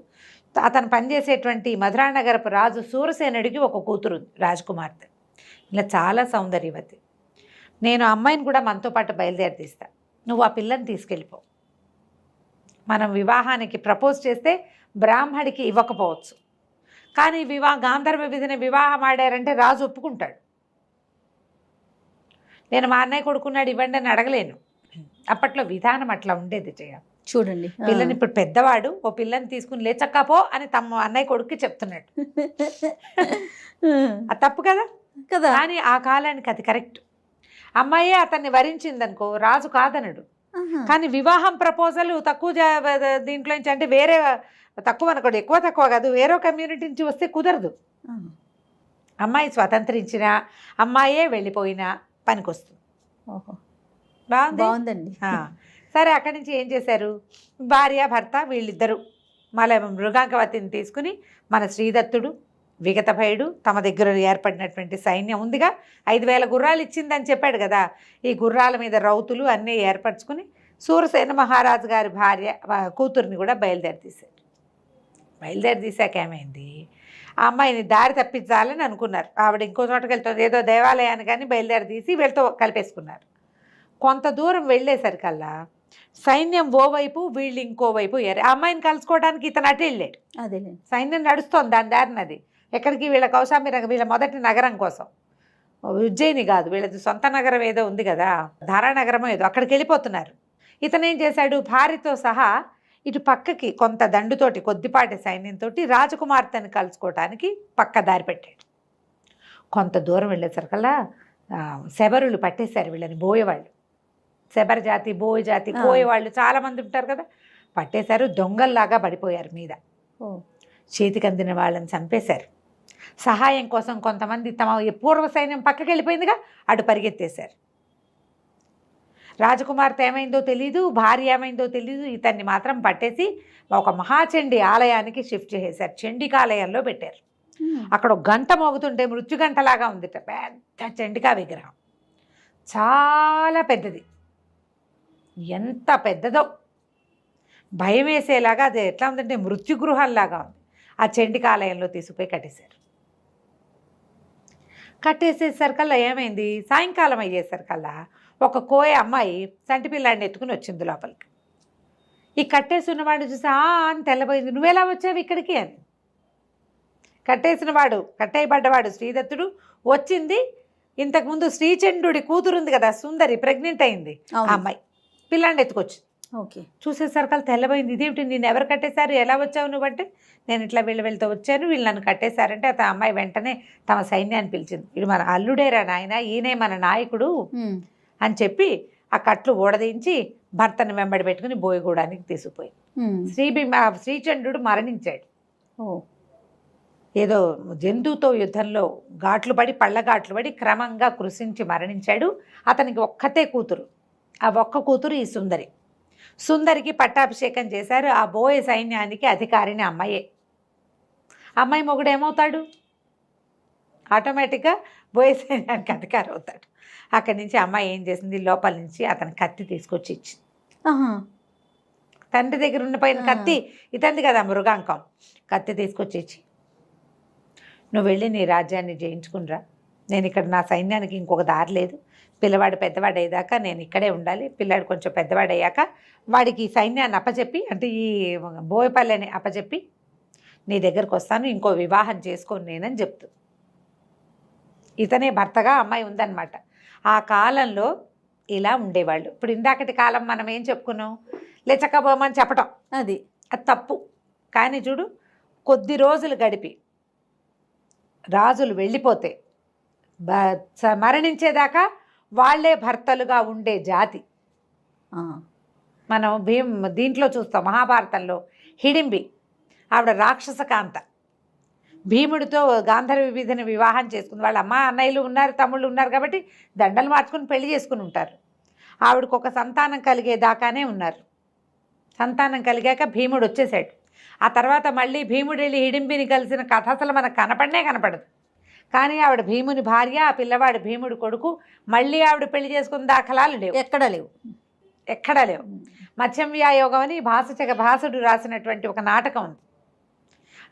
అతను పనిచేసేటువంటి మధురానగరపు రాజు సూరసేనుడికి ఒక కూతురు రాజకుమార్తె, ఇలా చాలా సౌందర్యవతి. నేను అమ్మాయిని కూడా మనతో పాటు బయలుదేరి తీస్తా, నువ్వు ఆ పిల్లని తీసుకెళ్ళిపో. మనం వివాహానికి ప్రపోజ్ చేస్తే బ్రాహ్మడికి ఇవ్వకపోవచ్చు, కానీ గాంధర్వ విధిని వివాహం ఆడారంటే రాజు ఒప్పుకుంటాడు. నేను మా అన్నయ్య కొడుకున్నాడు ఇవ్వండి అని అడగలేను. అప్పట్లో విధానం అట్లా ఉండేది. చూడండి, పిల్లని ఇప్పుడు పెద్దవాడు ఓ పిల్లని తీసుకుని లేచక్కపో అని తమ అన్నయ్య కొడుక్కి చెప్తున్నాడు. అది తప్పు కదా కదా. కానీ ఆ కాలానికి అది కరెక్ట్. అమ్మాయే అతన్ని వరించిందనుకో రాజు కాదనడు. కానీ వివాహం ప్రపోజల్ తక్కువ దీంట్లో నుంచి అంటే వేరే తక్కువ అనుకోండి, ఎక్కువ తక్కువ కాదు, వేరే కమ్యూనిటీ నుంచి వస్తే కుదరదు. అమ్మాయి స్వతంత్రించినా అమ్మాయే వెళ్ళిపోయినా పనికొస్తుంది. ఓహో బాగుందండి. సరే అక్కడి నుంచి ఏం చేశారు, భార్య భర్త వీళ్ళిద్దరూ మళ్ళీ మృగాంకవతిని తీసుకుని మన శ్రీదత్తుడు విగతభయుడు తమ దగ్గర ఏర్పడినటువంటి సైన్యం ఉందిగా, 5,000 గుర్రాలు ఇచ్చిందని చెప్పాడు కదా, ఈ గుర్రాల మీద రౌతులు అన్నీ ఏర్పరచుకుని సూరసేన మహారాజు గారి భార్య కూతుర్ని కూడా బయలుదేరి తీశాక ఏమైంది, ఆ అమ్మాయిని దారి తప్పించాలని అనుకున్నారు. ఆవిడ ఇంకో చోటకి వెళ్తుంది, ఏదో దేవాలయాన్ని కానీ బయలుదేరి తీసి వీళ్ళతో కలిపేసుకున్నారు. కొంత దూరం వెళ్ళేసరికల్లా సైన్యం ఓవైపు వీళ్ళు ఇంకోవైపు ఆ అమ్మాయిని కలుసుకోవడానికి ఇతను అటు వెళ్ళాడు. అదే సైన్యం నడుస్తోంది దాని దారినది ఎక్కడికి, వీళ్ళ కౌశాంబి వీళ్ళ మొదటి నగరం కోసం, ఉజ్జయిని కాదు వీళ్ళది సొంత నగరం ఏదో ఉంది కదా, ధారానగరమో ఏదో, అక్కడికి వెళ్ళిపోతున్నారు. ఇతను ఏం చేశాడు, భార్యతో సహా ఇటు పక్కకి కొంత దండుతోటి కొద్దిపాటి సైన్యంతో రాజకుమార్తెను కలుసుకోవటానికి పక్క దారి పెట్టాడు. కొంత దూరం వెళ్ళేసరికల్లా శబరులు పట్టేశారు వీళ్ళని, బోయేవాళ్ళు, శబర జాతి బోయ జాతి కోయేవాళ్ళు చాలామంది ఉంటారు కదా, పట్టేశారు. దొంగల్లాగా పడిపోయారు మీద, చేతికి అందిన వాళ్ళని చంపేశారు. సహాయం కోసం కొంతమంది తమ పూర్వ సైన్యం పక్కకి వెళ్ళిపోయిందిగా అటు పరిగెత్తేశారు. రాజకుమార్తె ఏమైందో తెలీదు, భార్య ఏమైందో తెలీదు, ఇతన్ని మాత్రం పట్టేసి ఒక మహాచండి ఆలయానికి షిఫ్ట్ చేశారు. చండికాలయంలో పెట్టారు. అక్కడ ఒక గంట మోగుతుంటే మృత్యుగంటలాగా ఉందిట, పెద్ద చండికా విగ్రహం, చాలా పెద్దది, ఎంత పెద్దదో భయం వేసేలాగా, అది ఎట్లా ఉందంటే మృత్యుగృహంలాగా ఉంది. ఆ చండికాలయంలో తీసుకుపోయి కట్టేసేసరికల్లా ఏమైంది, సాయంకాలం అయ్యేసరికల్లా ఒక కోయ అమ్మాయి సంటి పిల్లాడిని ఎత్తుకుని వచ్చింది లోపలికి. ఈ కట్టేసి ఉన్నవాడు చూసి అని తెల్లబోయింది, నువ్వెలా వచ్చావు ఇక్కడికి అని. కట్టేయబడ్డవాడు శ్రీదత్తుడు వచ్చింది. ఇంతకుముందు శ్రీచంద్రుడి కూతురు ఉంది కదా సుందరి, ప్రెగ్నెంట్ అయింది ఆ అమ్మాయి, పిల్లాడిని ఎత్తుకొచ్చి ఓకే చూసేసరికల్లా తెల్లబోయింది. ఇదేమిటి, నేను ఎవరు కట్టేశారు, ఎలా వచ్చావు నువ్వంటే, నేను ఇట్లా వెళ్తూ వచ్చాను, వీళ్ళు నన్ను కట్టేశారంటే ఆ అమ్మాయి వెంటనే తమ సైన్యాన్ని పిలిచింది. ఇది మన అల్లుడేరా నాయన, ఈయనే మన నాయకుడు అని చెప్పి ఆ కట్లు ఊడదించి భర్తను వెంబడి పెట్టుకుని బోయగూడానికి తీసుకుపోయింది. శ్రీచంద్రుడు మరణించాడు. ఏదో జంతువుతో యుద్ధంలో పళ్ళఘాట్లు పడి క్రమంగా కృషించి మరణించాడు. అతనికి ఒక్కతే కూతురు, ఆ ఒక్క కూతురు ఈ సుందరికి పట్టాభిషేకం చేశారు. ఆ బోయ సైన్యానికి అధికారిని అమ్మాయే. అమ్మాయి మొగుడు ఏమవుతాడు, ఆటోమేటిక్గా బోయ సైన్యానికి అధికారి అవుతాడు. అక్కడి నుంచి అమ్మాయి ఏం చేసింది, లోపల నుంచి అతని కత్తి తీసుకొచ్చి ఇచ్చింది. తండ్రి దగ్గర ఉండిపోయిన కత్తి ఇతంది కదా మృగాంకం, కత్తి తీసుకొచ్చి ఇచ్చి, నువ్వు వెళ్ళి నీ రాజ్యాన్ని జయించుకునిరా, నేను ఇక్కడ నా సైన్యానికి ఇంకొక దారి లేదు, పిల్లవాడు పెద్దవాడు అయ్యాక నేను ఇక్కడే ఉండాలి, పిల్లాడు కొంచెం పెద్దవాడు అయ్యాక వాడికి ఈ సైన్యాన్ని అప్పచెప్పి, అంటే ఈ బోయపల్లిని అప్పచెప్పి నీ దగ్గరకు వస్తాను, ఇంకో వివాహం చేసుకోను నేనని చెప్తూ. ఇతనే భర్తగా అమ్మాయి ఉందన్నమాట. ఆ కాలంలో ఇలా ఉండేవాళ్ళు. ఇప్పుడు ఇందాకటి కాలం మనం ఏం చెప్పుకున్నాం, లేచకపోమని చెప్పటం, అది తప్పు. కానీ చూడు, కొద్ది రోజులు గడిపి రాజులు వెళ్ళిపోతే మరణించేదాకా వాళ్లే భర్తలుగా ఉండే జాతి. మనం దీంట్లో చూస్తాం, మహాభారతంలో హిడింబి, ఆవిడ రాక్షస కాంత, భీముడితో గాంధర్వ విధిని వివాహం చేసుకుంది. వాళ్ళ అమ్మ అన్నయ్యలు ఉన్నారు, తమ్ముళ్ళు ఉన్నారు కాబట్టి దండలు మార్చుకుని పెళ్లి చేసుకుని ఉంటారు. ఆవిడకు ఒక సంతానం కలిగేదాకానే ఉన్నారు. సంతానం కలిగాక భీముడు వచ్చేసాడు. ఆ తర్వాత మళ్ళీ భీముడు వెళ్ళి హిడింబిని కలిసిన కథ అసలు మనకు కనపడదు. కానీ ఆవిడ భీముని భార్య, ఆ పిల్లవాడు భీముడి కొడుకు. మళ్ళీ ఆవిడ పెళ్లి చేసుకున్న దాఖలాలు లేవు, ఎక్కడా లేవు. ఎక్కడా లేవు. మత్స్యవ్యాయోగం అని భాసుడు రాసినటువంటి ఒక నాటకం ఉంది.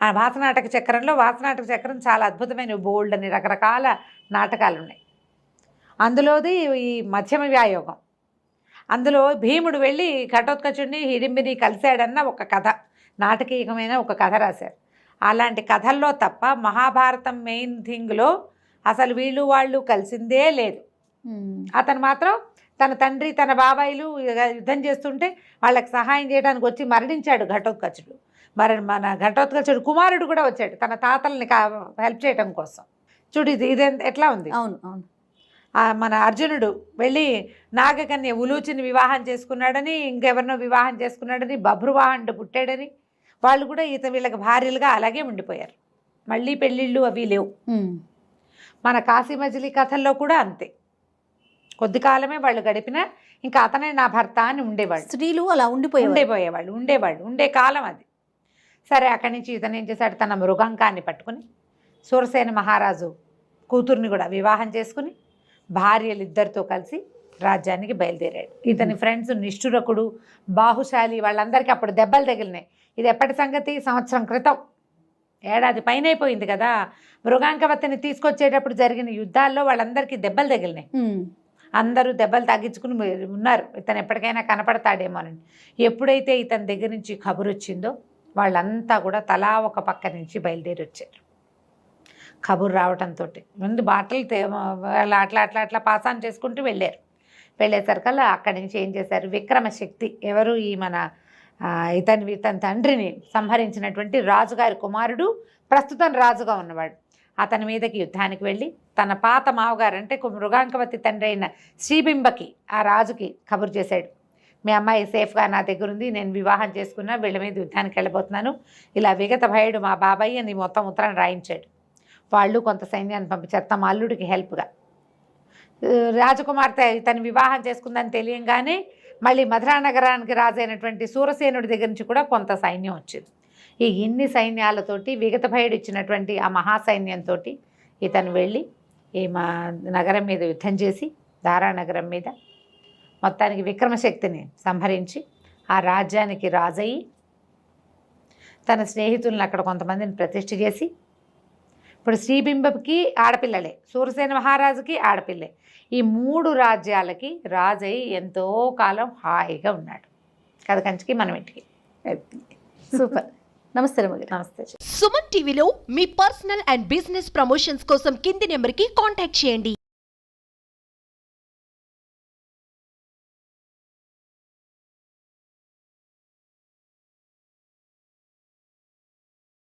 ఆ భాసనాటక చక్రంలో, భాసనాటక చక్రం చాలా అద్భుతమైన బోల్డ్ అని రకరకాల నాటకాలు ఉన్నాయి. అందులోది ఈ మధ్యమ వ్యాయోగం. అందులో భీముడు వెళ్ళి ఘటోత్కచుడిని హిడింబిని కలిశాడన్న ఒక కథ, నాటకీయమైన ఒక కథ రాశారు. అలాంటి కథల్లో తప్ప మహాభారతం మెయిన్ థింగ్లో అసలు వీళ్ళు వాళ్ళు కలిసిందే లేదు. అతను మాత్రం తన తండ్రి తన బాబాయిలు యుద్ధం చేస్తుంటే వాళ్ళకి సహాయం చేయడానికి వచ్చి మరణించాడు ఘటోత్కచుడు. మరి మన ఘటోత్కచుడు కుమారుడు కూడా వచ్చాడు తన తాతల్ని హెల్ప్ చేయడం కోసం. చూడు ఇది ఎట్లా ఉంది. అవును అవును. మన అర్జునుడు వెళ్ళి నాగకన్య ఉలూచిని వివాహం చేసుకున్నాడని, ఇంకెవరినో వివాహం చేసుకున్నాడని, బభ్రువాహనుడు పుట్టాడని, వాళ్ళు కూడా వీళ్ళకి భార్యలుగా అలాగే ఉండిపోయారు. మళ్ళీ పెళ్ళిళ్ళు అవి లేవు. మన కాశీ మజిలీ కథల్లో కూడా అంతే. కొద్ది కాలమే వాళ్ళు గడిపినా ఇంకా అతనే నా భర్త అని ఉండేవాళ్ళు. స్త్రీలు అలా ఉండేవాళ్ళు ఉండే కాలం అది. సరే, అక్కడి నుంచి ఇతను ఏం చేశాడు, తన మృగంకాన్ని పట్టుకుని సూరసేన మహారాజు కూతుర్ని కూడా వివాహం చేసుకుని భార్యలిద్దరితో కలిసి రాజ్యానికి బయలుదేరాడు. ఇతని ఫ్రెండ్స్ నిష్ఠురకుడు, బాహుశాలి వాళ్ళందరికీ అప్పుడు దెబ్బలు తగిలినాయి. ఇది ఎప్పటి సంగతి? సంవత్సరం క్రితం, ఏడాది పైన అయిపోయింది కదా. మృగాంకవతిని తీసుకొచ్చేటప్పుడు జరిగిన యుద్ధాల్లో వాళ్ళందరికీ దెబ్బలు తగిలినాయి. అందరూ దెబ్బలు తగ్గించుకుని ఉన్నారు, ఇతను ఎప్పటికైనా కనపడతాడేమోనని. ఎప్పుడైతే ఇతని దగ్గర నుంచి కబురు వచ్చిందో వాళ్ళంతా కూడా తలా ఒక పక్క నుంచి బయలుదేరి వచ్చారు. కబురు రావడంతో ముందు బాటలు వాళ్ళు అట్లా పాసాన్ చేసుకుంటూ వెళ్ళారు. వెళ్ళేసరికల్లా అక్కడి నుంచి ఏం చేశారు, విక్రమశక్తి ఎవరు, ఈ మన ఇతని తండ్రిని సంహరించినటువంటి రాజుగారి కుమారుడు, ప్రస్తుతం రాజుగా ఉన్నవాడు, అతని మీదకి యుద్ధానికి వెళ్ళి తన పాత మావగారు అంటే మృగాంకవతి తండ్రి అయిన శ్రీబింబకి, ఆ రాజుకి కబురు చేశాడు. మీ అమ్మాయి సేఫ్గా నా దగ్గర ఉంది, నేను వివాహం చేసుకున్నా, వీళ్ళ మీద యుద్ధానికి వెళ్ళబోతున్నాను, ఇలా విగత భయుడు మా బాబాయ్ అని మొత్తం ఉత్తరం రాయించాడు. వాళ్ళు కొంత సైన్యాన్ని పంపించారు తమ అల్లుడికి హెల్ప్గా. రాజకుమార్తె ఇతను వివాహం చేసుకుందని తెలియంగానే మళ్ళీ మధురా నగరానికి రాజైనటువంటి సూరసేనుడి దగ్గర నుంచి కూడా కొంత సైన్యం వచ్చింది. ఈ ఇన్ని సైన్యాలతోటి విగత భయుడు ఇచ్చినటువంటి ఆ మహాసైన్యంతో ఇతను వెళ్ళి ఈ మా నగరం మీద యుద్ధం చేసి, దారానగరం మీద మొత్తానికి విక్రమశక్తిని సంహరించి ఆ రాజ్యానికి రాజయ్యి తన స్నేహితులను అక్కడ కొంతమందిని ప్రతిష్ఠ చేసి, ఇప్పుడు శ్రీబింబకి ఆడపిల్లలే, సూరసేన మహారాజుకి ఆడపిల్లే, ఈ 3 రాజ్యాలకి రాజయ్యి ఎంతో కాలం హాయిగా ఉన్నాడు. కథ కంచికి మనం ఇంటికి. సూపర్. నమస్తే రమగారు. నమస్తే. సుమన్ టీవీలో మీ పర్సనల్ అండ్ బిజినెస్ ప్రమోషన్స్ కోసం కింది నెంబర్కి కాంటాక్ట్ చేయండి.